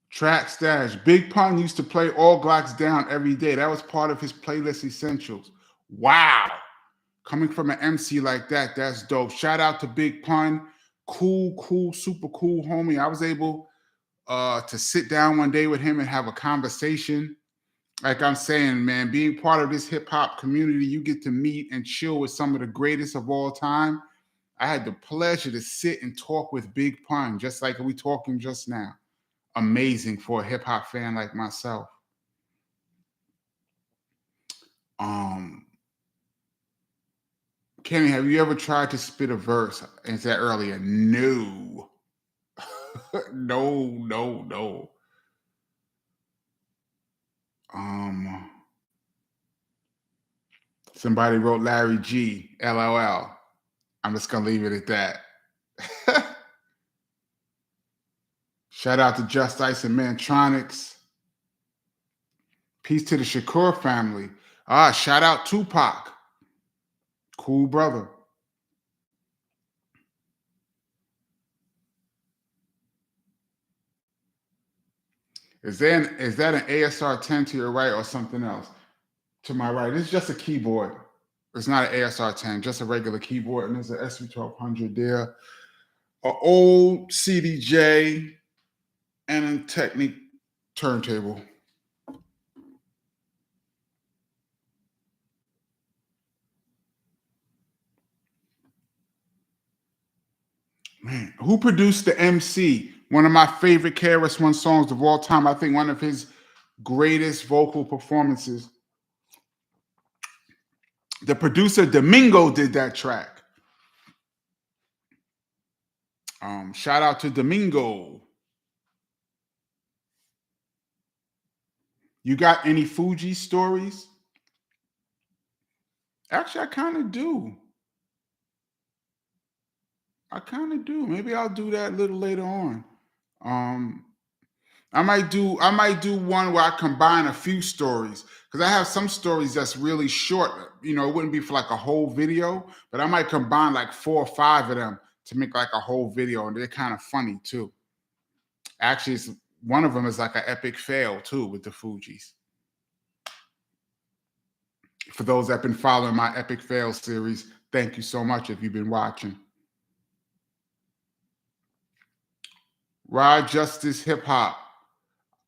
Track stash. Big Pun used to play All Glocks Down every day. That was part of his playlist essentials. Wow. Coming from an MC like that, that's dope. Shout out to Big Pun. Cool, super cool homie. I was able to sit down one day with him and have a conversation. Like I'm saying, man, being part of this hip hop community, you get to meet and chill with some of the greatest of all time. I had the pleasure to sit and talk with Big Pun, just like we talking just now. Amazing for a hip hop fan like myself. Kenny, have you ever tried to spit a verse and said earlier? No. No. Somebody wrote Larry G. LOL. I'm just gonna leave it at that. Shout out to Just Ice and Mantronics. Peace to the Shakur family. Shout out Tupac. Cool brother. Is that an ASR 10 to your right or something else? To my right. It's just a keyboard. It's not an ASR 10, just a regular keyboard. And there's an SV1200 there. An old CDJ and a Technic turntable. Man, who produced the MC? One of my favorite KRS-One songs of all time. I think one of his greatest vocal performances. The producer Domingo did that track. Shout out to Domingo. You got any Fuji stories? Actually, I kind of do. Maybe I'll do that a little later on. I might do one where I combine a few stories because I have some stories that's really short. You know, it wouldn't be for like a whole video, but I might combine like 4 or 5 of them to make like a whole video, and they're kind of funny too. Actually, one of them is like an epic fail too with the Fugees. For those that have been following my epic fail series, thank you so much if you've been watching. Rod Justice Hip Hop.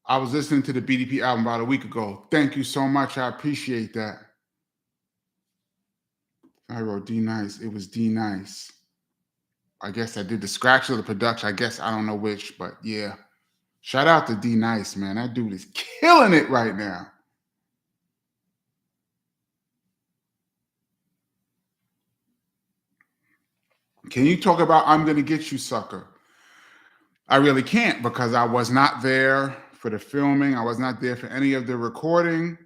I was listening to the BDP album about a week ago. Thank you so much. I appreciate that. I wrote D Nice. It was D Nice. I guess I did the scratch of the production. I guess I don't know which, but yeah. Shout out to D Nice, man. That dude is killing it right now. Can you talk about I'm Gonna Get You, Sucker? I really can't because I was not there for the filming. I was not there for any of the recording.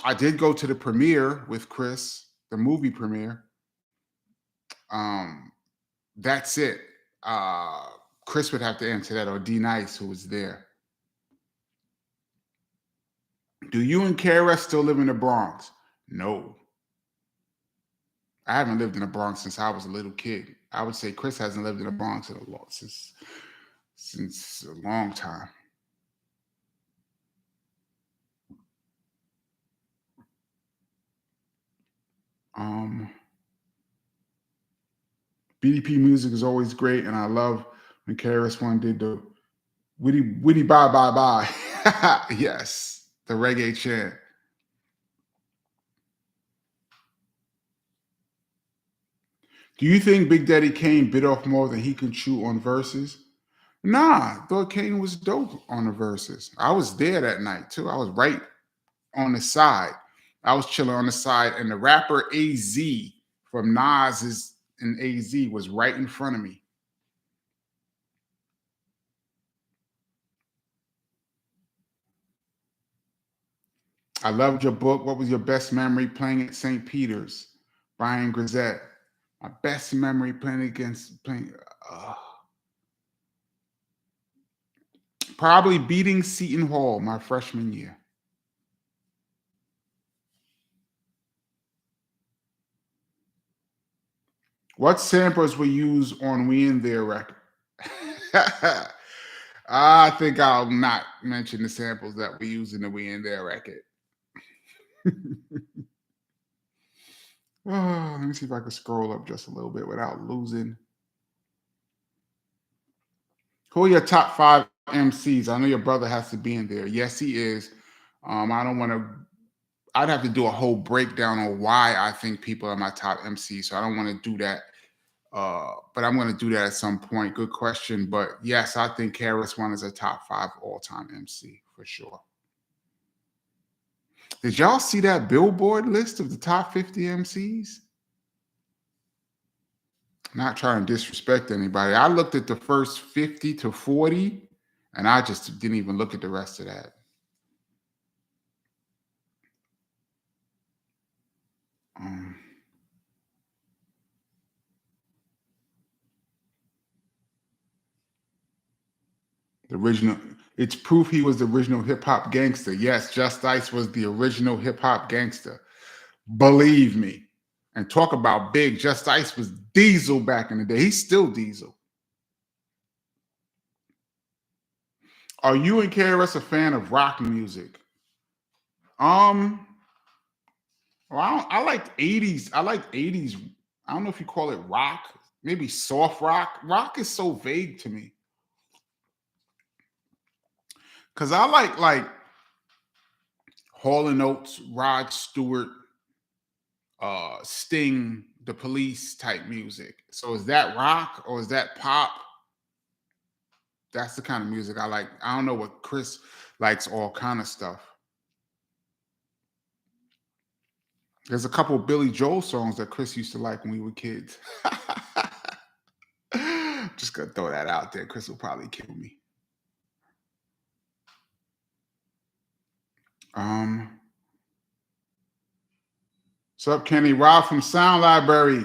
I did go to the premiere with Chris, the movie premiere. That's it. Chris would have to answer that, or D Nice, who was there. Do you and KRS still live in the Bronx? No. I haven't lived in the Bronx since I was a little kid. I would say Chris hasn't lived in the Bronx since a long time. BDP music is always great, and I love when KRS-One did the witty bye bye bye. Yes, the reggae chant. Do you think Big Daddy Kane bit off more than he can chew on verses? Nah, I thought Kane was dope on the verses. I was there that night too. I was right on the side. I was chilling on the side, and the rapper AZ from Nas and AZ was right in front of me. I loved your book. What was your best memory playing at St. Peter's? Brian Grisette. My best memory playing. Probably beating Seton Hall my freshman year. What samples were used on We In There record? I think I'll not mention the samples that we use in the We In There record. Let me see if I can scroll up just a little bit without losing. Who are your top 5 MCs? I know your brother has to be in there. Yes, he is. I don't want to. I'd have to do a whole breakdown on why I think people are my top MCs. So I don't want to do that. But I'm going to do that at some point. Good question. But yes, I think KRS-One is a top 5 all-time MC for sure. Did y'all see that Billboard list of the top 50 MCs? Not trying to disrespect anybody. I looked at the first 50 to 40, and I just didn't even look at the rest of that. The original, it's proof he was the original hip hop gangster. Yes, Just Ice was the original hip hop gangster. Believe me. And talk about big. Just Ice was Diesel back in the day. He's still Diesel. Are you and KRS a fan of rock music? Well, I like 80s. I like 80s. I don't know if you call it rock, maybe soft rock. Rock is so vague to me. Because I like Hall & Oates, Rod Stewart, Sting, The Police type music. So is that rock or is that pop? That's the kind of music I like. I don't know what Chris likes, all kind of stuff. There's a couple of Billy Joel songs that Chris used to like when we were kids. Just gonna throw that out there. Chris will probably kill me. What's up, Kenny? Rob from Sound Library.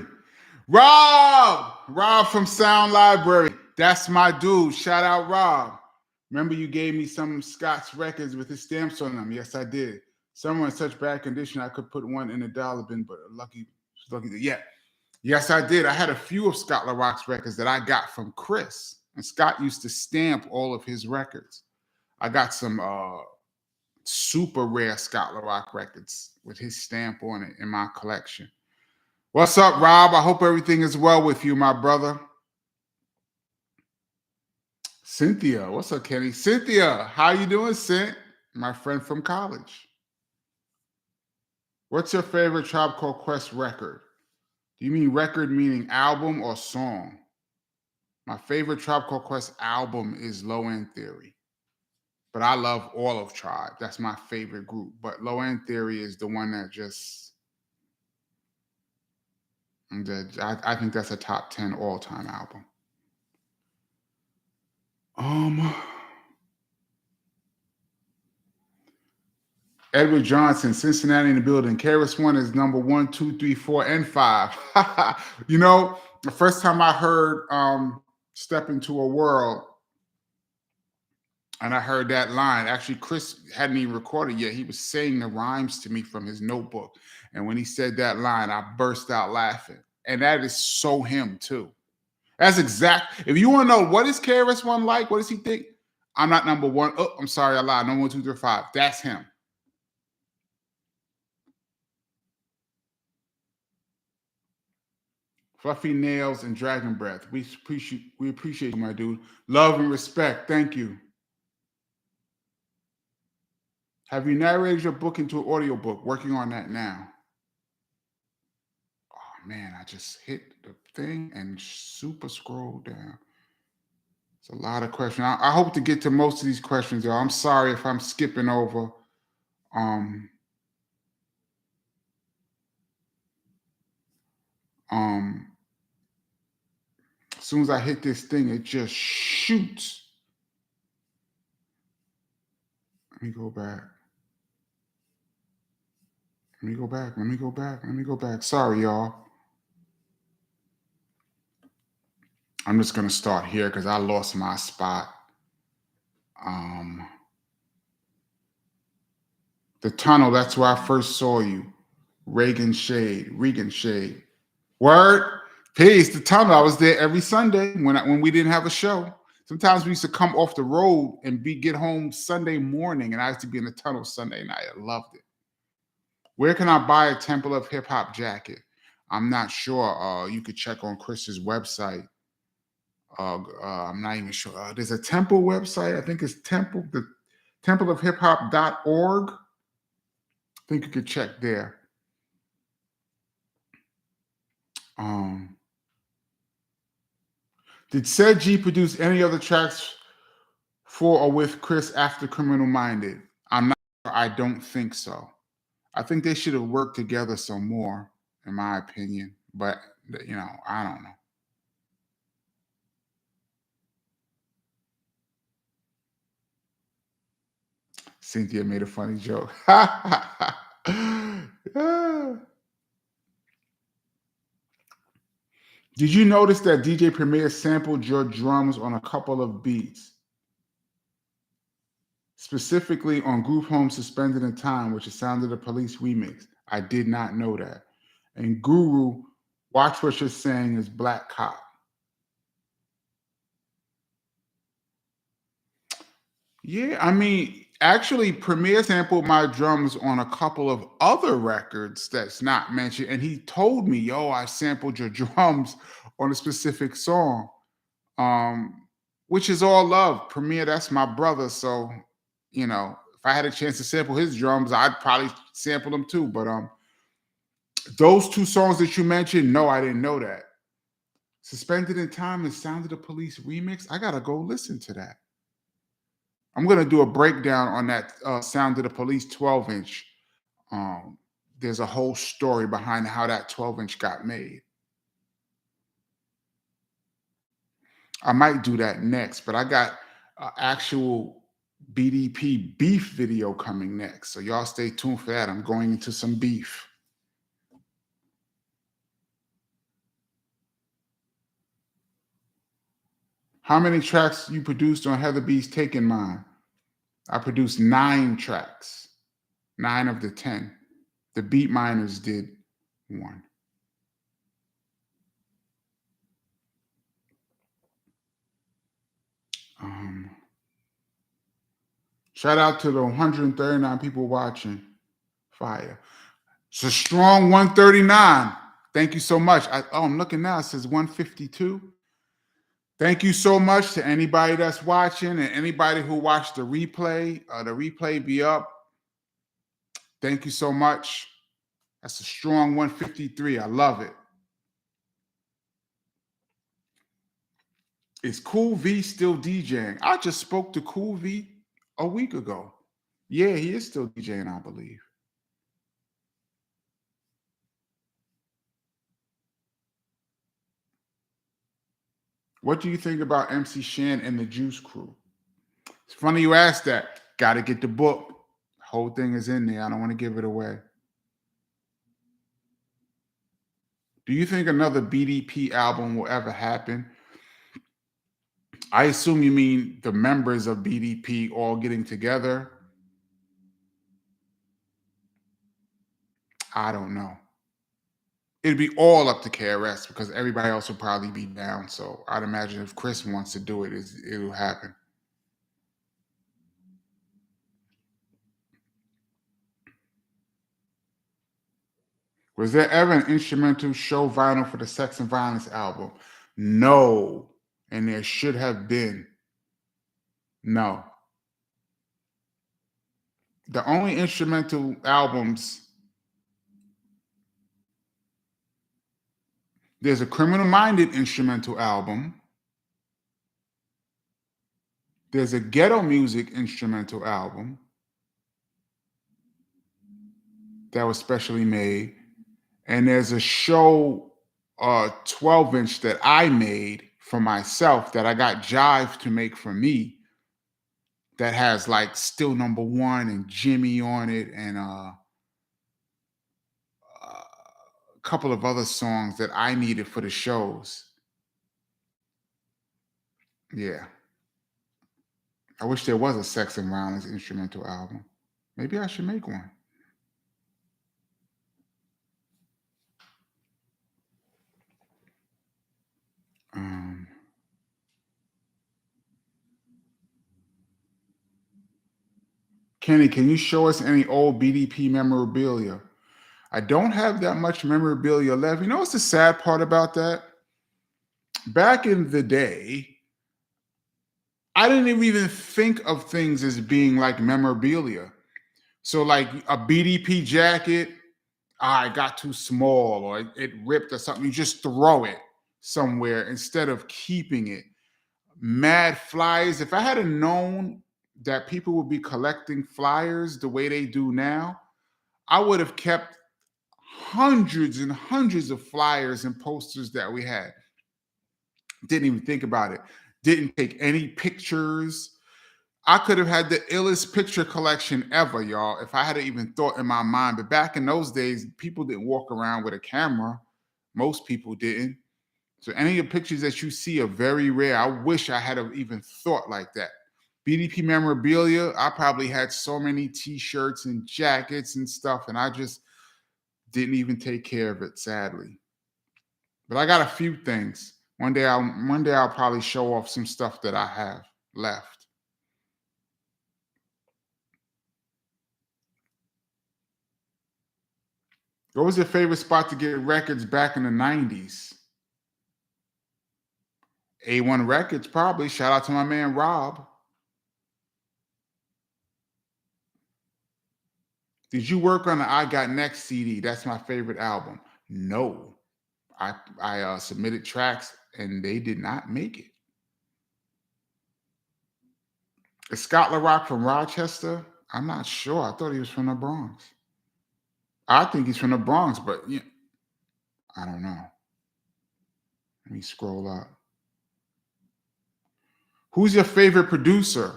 Rob from Sound Library. That's my dude. Shout out, Rob. Remember you gave me some Scott's records with his stamps on them. Yes, I did. Some were in such bad condition I could put one in a dollar bin, but lucky. Yeah. Yes, I did. I had a few of Scott LaRock's records that I got from Chris. And Scott used to stamp all of his records. I got some super rare Scott LaRock records with his stamp on it in my collection. What's up, Rob? I hope everything is well with you, my brother. Cynthia, what's up, Kenny? Cynthia, how you doing, Cint? My friend from college. What's your favorite Tribe Called Quest record? Do you mean record meaning album or song? My favorite Tribe Called Quest album is Low End Theory. But I love all of Tribe. That's my favorite group. But Low End Theory is the one that just... I think that's a top 10 all-time album. Edward Johnson, Cincinnati in the building. KRS-One is number 1, 2, 3, 4, and 5. You know, the first time I heard Step Into a World, and I heard that line, actually Chris hadn't even recorded yet. He was saying the rhymes to me from his notebook. And when he said that line, I burst out laughing. And that is so him too. That's exact. If you want to know what is KRS-One like, what does he think? I'm not number 1. Oh, I'm sorry, I lied. Number 1, 2, 3, 5. That's him. Fluffy nails and dragon breath. We appreciate you, my dude. Love and respect. Thank you. Have you narrated your book into an audiobook? Working on that now. Oh man, I just hit the thing and super scroll down. It's a lot of questions. I hope to get to most of these questions, y'all. I'm sorry if I'm skipping over. Um, as soon as I hit this thing, it just shoots. Let me go back. Let me go back. Let me go back. Let me go back. Sorry, y'all. I'm just gonna start here because I lost my spot. The tunnel, that's where I first saw you. Regan Shade. Word. Peace. The tunnel. I was there every Sunday when we didn't have a show. Sometimes we used to come off the road and get home Sunday morning, and I used to be in the tunnel Sunday night. I loved it. Where can I buy a Temple of Hip Hop jacket? I'm not sure. You could check on Chris's website. I'm not even sure. There's a Temple website. I think it's the templeofhiphop.org. I think you could check there. Did Said G produce any other tracks for or with Chris after Criminal Minded? I'm not sure. I don't think so. I think they should have worked together some more, in my opinion. But, I don't know. Cynthia made a funny joke. Did you notice that DJ Premier sampled your drums on a couple of beats? Specifically on Group Home Suspended in Time, which is Sound of the Police remix. I did not know that. And Guru, Watch What You're Saying is Black Cop. Yeah, I mean, actually, Premier sampled my drums on a couple of other records that's not mentioned. And he told me, yo, I sampled your drums on a specific song, which is all love. Premier, that's my brother. So, if I had a chance to sample his drums, I'd probably sample them too. But those two songs that you mentioned, no, I didn't know that. Suspended in Time and Sound of the Police remix. I got to go listen to that. I'm going to do a breakdown on that Sound of the Police 12-inch. There's a whole story behind how that 12-inch got made. I might do that next, but I got actual BDP beef video coming next. So y'all stay tuned for that. I'm going into some beef. How many tracks you produced on Heather B's Taking Mine? I produced 9 tracks, 9 of the 10. The Beat Miners did 1. Shout out to the 139 people watching. Fire. It's a strong 139. Thank you so much. I'm looking now. It says 152. Thank you so much to anybody that's watching and anybody who watched the replay. The replay be up. Thank you so much. That's a strong 153. I love it. Is Cool V still DJing? I just spoke to Cool V a week ago. Yeah, he is still DJing, I believe. What do you think about MC Shan and the Juice Crew? It's funny you asked that. Got to get the book. The whole thing is in there. I don't want to give it away. Do you think another BDP album will ever happen? I assume you mean the members of BDP all getting together. I don't know. It'd be all up to KRS because everybody else will probably be down. So I'd imagine if Chris wants to do it, it'll happen. Was there ever an instrumental show vinyl for the Sex and Violence album? No. And there should have been. No. The only instrumental albums, there's a Criminal Minded instrumental album. There's a Ghetto Music instrumental album that was specially made. And there's a show 12-inch that I made for myself that I got Jive to make for me that has like Still Number One and Jimmy on it and a couple of other songs that I needed for the shows. Yeah. I wish there was a Sex and Violence instrumental album. Maybe I should make one. Kenny, can you show us any old BDP memorabilia? I don't have that much memorabilia left. You know what's the sad part about that? Back in the day, I didn't even think of things as being like memorabilia. So like a BDP jacket, it got too small or it ripped or something. You just throw it somewhere instead of keeping it. Mad flyers. If I had known that people would be collecting flyers the way they do now, I would have kept hundreds and hundreds of flyers and posters that we had. Didn't even think about it. Didn't take any pictures. I could have had the illest picture collection ever, y'all, if I had even thought in my mind. But back in those days, people didn't walk around with a camera. Most people didn't. So any of the pictures that you see are very rare. I wish I had even thought like that. BDP memorabilia, I probably had so many t-shirts and jackets and stuff, and I just didn't even take care of it, sadly. But I got a few things. One day I'll probably show off some stuff that I have left. What was your favorite spot to get records back in the 90s? A1 Records, probably. Shout out to my man Rob. Did you work on the I Got Next CD? That's my favorite album. No. I submitted tracks and they did not make it. Is Scott LaRock from Rochester? I'm not sure. I thought he was from the Bronx. I think he's from the Bronx, but yeah, I don't know. Let me scroll up. Who's your favorite producer?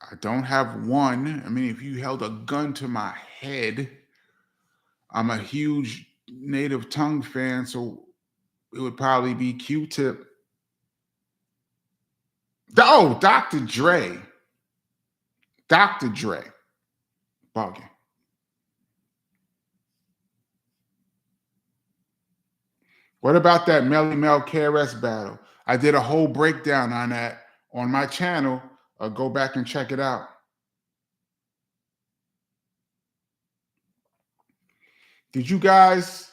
I don't have one. I mean, if you held a gun to my head, I'm a huge Native Tongue fan, so it would probably be Q-Tip. Oh, Dr. Dre. Dr. Dre. Bugging. What about that Melly Mel KRS battle? I did a whole breakdown on that on my channel. Go back and check it out. Did you guys,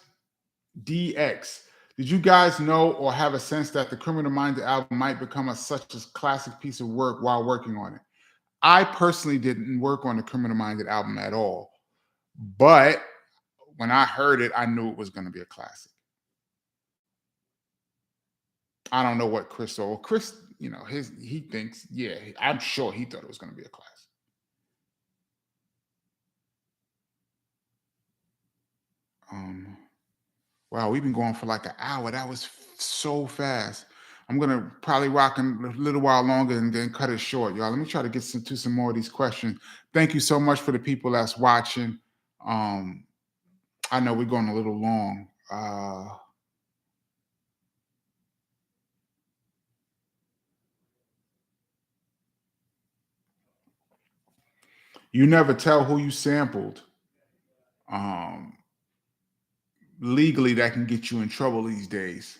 DX, did you guys know or have a sense that the Criminal Minded album might become such a classic piece of work while working on it? I personally didn't work on the Criminal Minded album at all. But when I heard it, I knew it was going to be a classic. I don't know what Chris or Chris, he thinks, yeah, I'm sure he thought it was going to be a classic. Wow, we've been going for like an hour. That was so fast. I'm gonna probably rock a little while longer and then cut it short, y'all. Let me try to get to some more of these questions. Thank you so much for the people that's watching. I know we're going a little long. You never tell who you sampled. Legally, that can get you in trouble these days.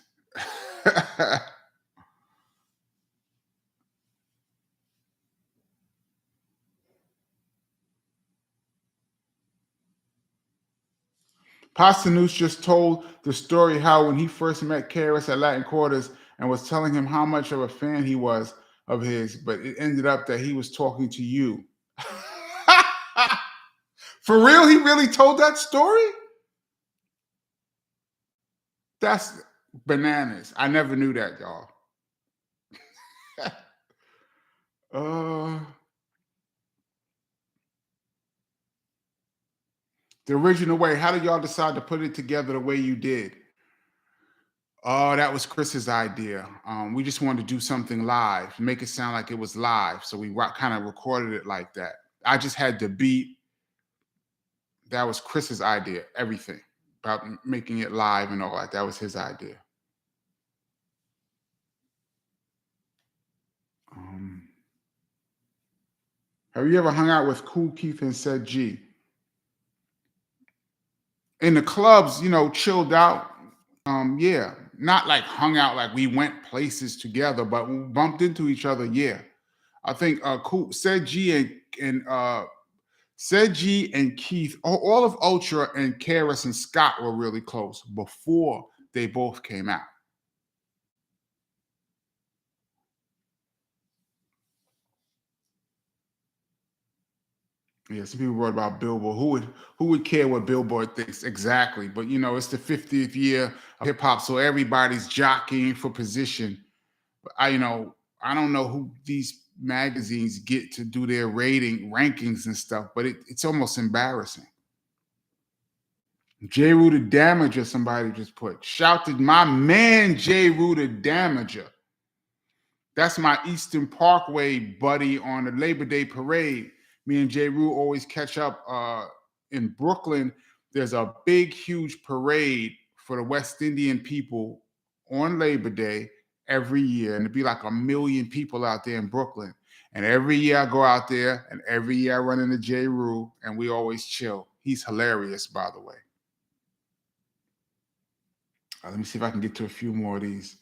Pastanus just told the story how when he first met KRS at Latin Quarters and was telling him how much of a fan he was of his, but it ended up that he was talking to you. For real? He really told that story? That's bananas. I never knew that, y'all. The original way. How did y'all decide to put it together the way you did? Oh, that was Chris's idea. We just wanted to do something live, make it sound like it was live. So we kind of recorded it like that. I just had the beat. That was Chris's idea. Everything about making it live and all that. That was his idea. Have you ever hung out with Cool Keith and said G? In the clubs, chilled out. Yeah, not like hung out like we went places together, but we bumped into each other. Yeah, I think Cool said G and said G and Keith, all of Ultra and KRS and Scott were really close before they both came out. Yeah, some people wrote about Billboard. Who would care what Billboard thinks exactly? But it's the 50th year of hip hop, so everybody's jockeying for position. I don't know who these magazines get to do their rankings and stuff, but it's almost embarrassing. J. Rue the Damager, somebody just put. Shouted my man J. Rue the Damager. That's my Eastern Parkway buddy on the Labor Day parade. Me and J. Rue always catch up in Brooklyn. There's a big, huge parade for the West Indian people on Labor Day every year. And it'd be like 1 million people out there in Brooklyn. And every year I go out there and every year I run into J. Rue and we always chill. He's hilarious, by the way. Let me see if I can get to a few more of these.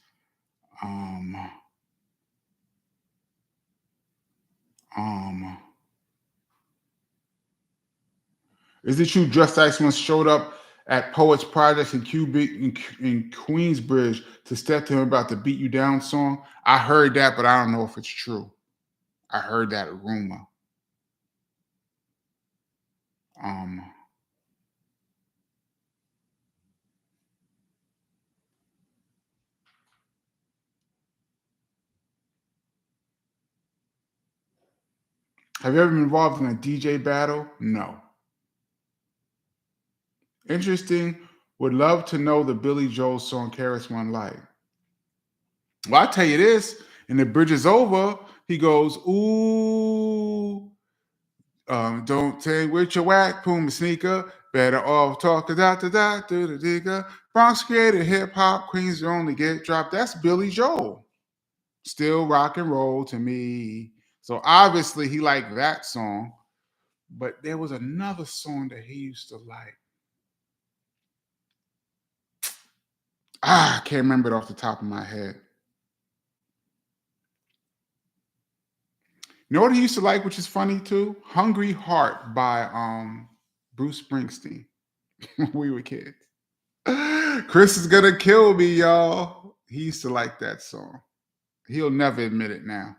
Is it true Just Ice once showed up at Poets Projects in Queensbridge to step to him about the Beat You Down song? I heard that, but I don't know if it's true. I heard that rumor. Have you ever been involved in a DJ battle? No. Interesting. Would love to know the Billy Joel song KRS-One like. Well, I'll tell you this. And the bridge is over. He goes, ooh, don't take with your whack, Puma sneaker. Better off talking da do the digger. Bronx created hip hop, Queens only get dropped. That's Billy Joel. Still rock and roll to me. So obviously he liked that song. But there was another song that he used to like. I can't remember it off the top of my head. You know what he used to like, which is funny too? Hungry Heart by Bruce Springsteen. When we were kids. Chris is gonna kill me, y'all. He used to like that song. He'll never admit it now.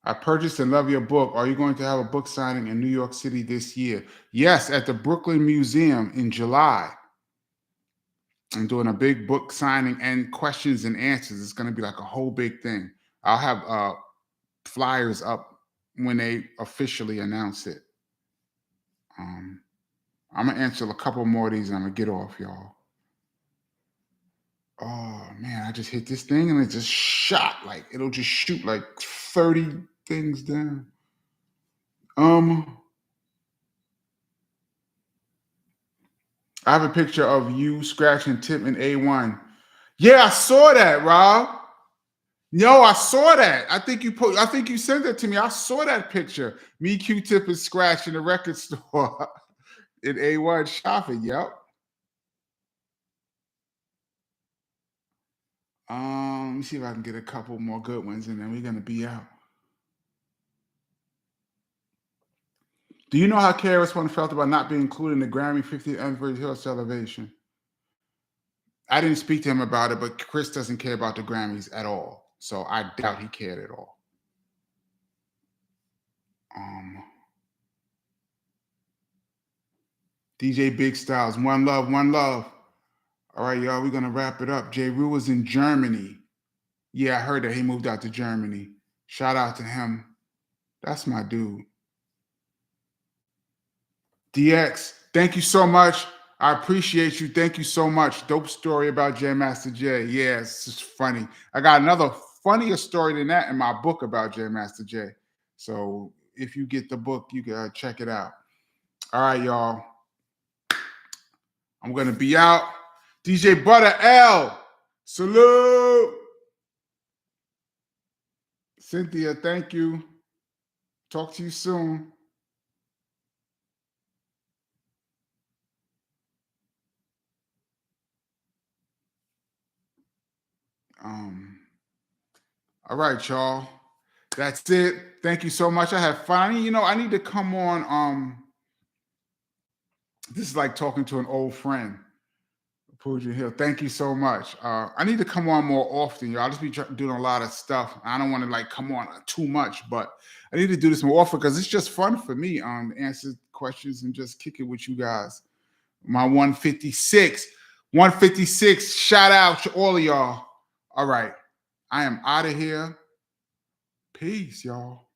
I purchased and love your book. Are you going to have a book signing in New York City this year? Yes, at the Brooklyn Museum in July. I'm doing a big book signing and questions and answers. It's going to be like a whole big thing. I'll have flyers up when they officially announce it. I'm going to answer a couple more of these and I'm going to get off, y'all. Oh, man, I just hit this thing and it just shot. Like, it'll just shoot like 30 things down. I have a picture of you scratching Tip and A1. Yeah, I saw that, Rob. No, I saw that. I think you sent it to me. I saw that picture. Me, Q-Tip, and Scratch in the record store in A1 shopping. Yep. Let me see if I can get a couple more good ones, and then we're gonna be out. Do you know how KRS-One felt about not being included in the Grammy 50th Anniversary Hill celebration? I didn't speak to him about it, but Chris doesn't care about the Grammys at all. So I doubt he cared at all. DJ Big Styles, one love, one love. All right, y'all, we're going to wrap it up. J. Rue was in Germany. Yeah, I heard that he moved out to Germany. Shout out to him. That's my dude. DX, thank you so much. I appreciate you. Thank you so much. Dope story about J Master J. Yeah, it's just funny. I got another funnier story than that in my book about J Master J. So if you get the book, you can check it out. All right, y'all. I'm going to be out. DJ Butter L. Salute. Cynthia, thank you. Talk to you soon. All right, y'all. That's it. Thank you so much. I had fun. I need to come on. This is like talking to an old friend. Pooja Hill. Thank you so much. I need to come on more often, y'all. I'll just be doing a lot of stuff. I don't want to like come on too much, but I need to do this more often because it's just fun for me to answer questions and just kick it with you guys. My 156. 156. Shout out to all of y'all. All right. I am out of here. Peace, y'all.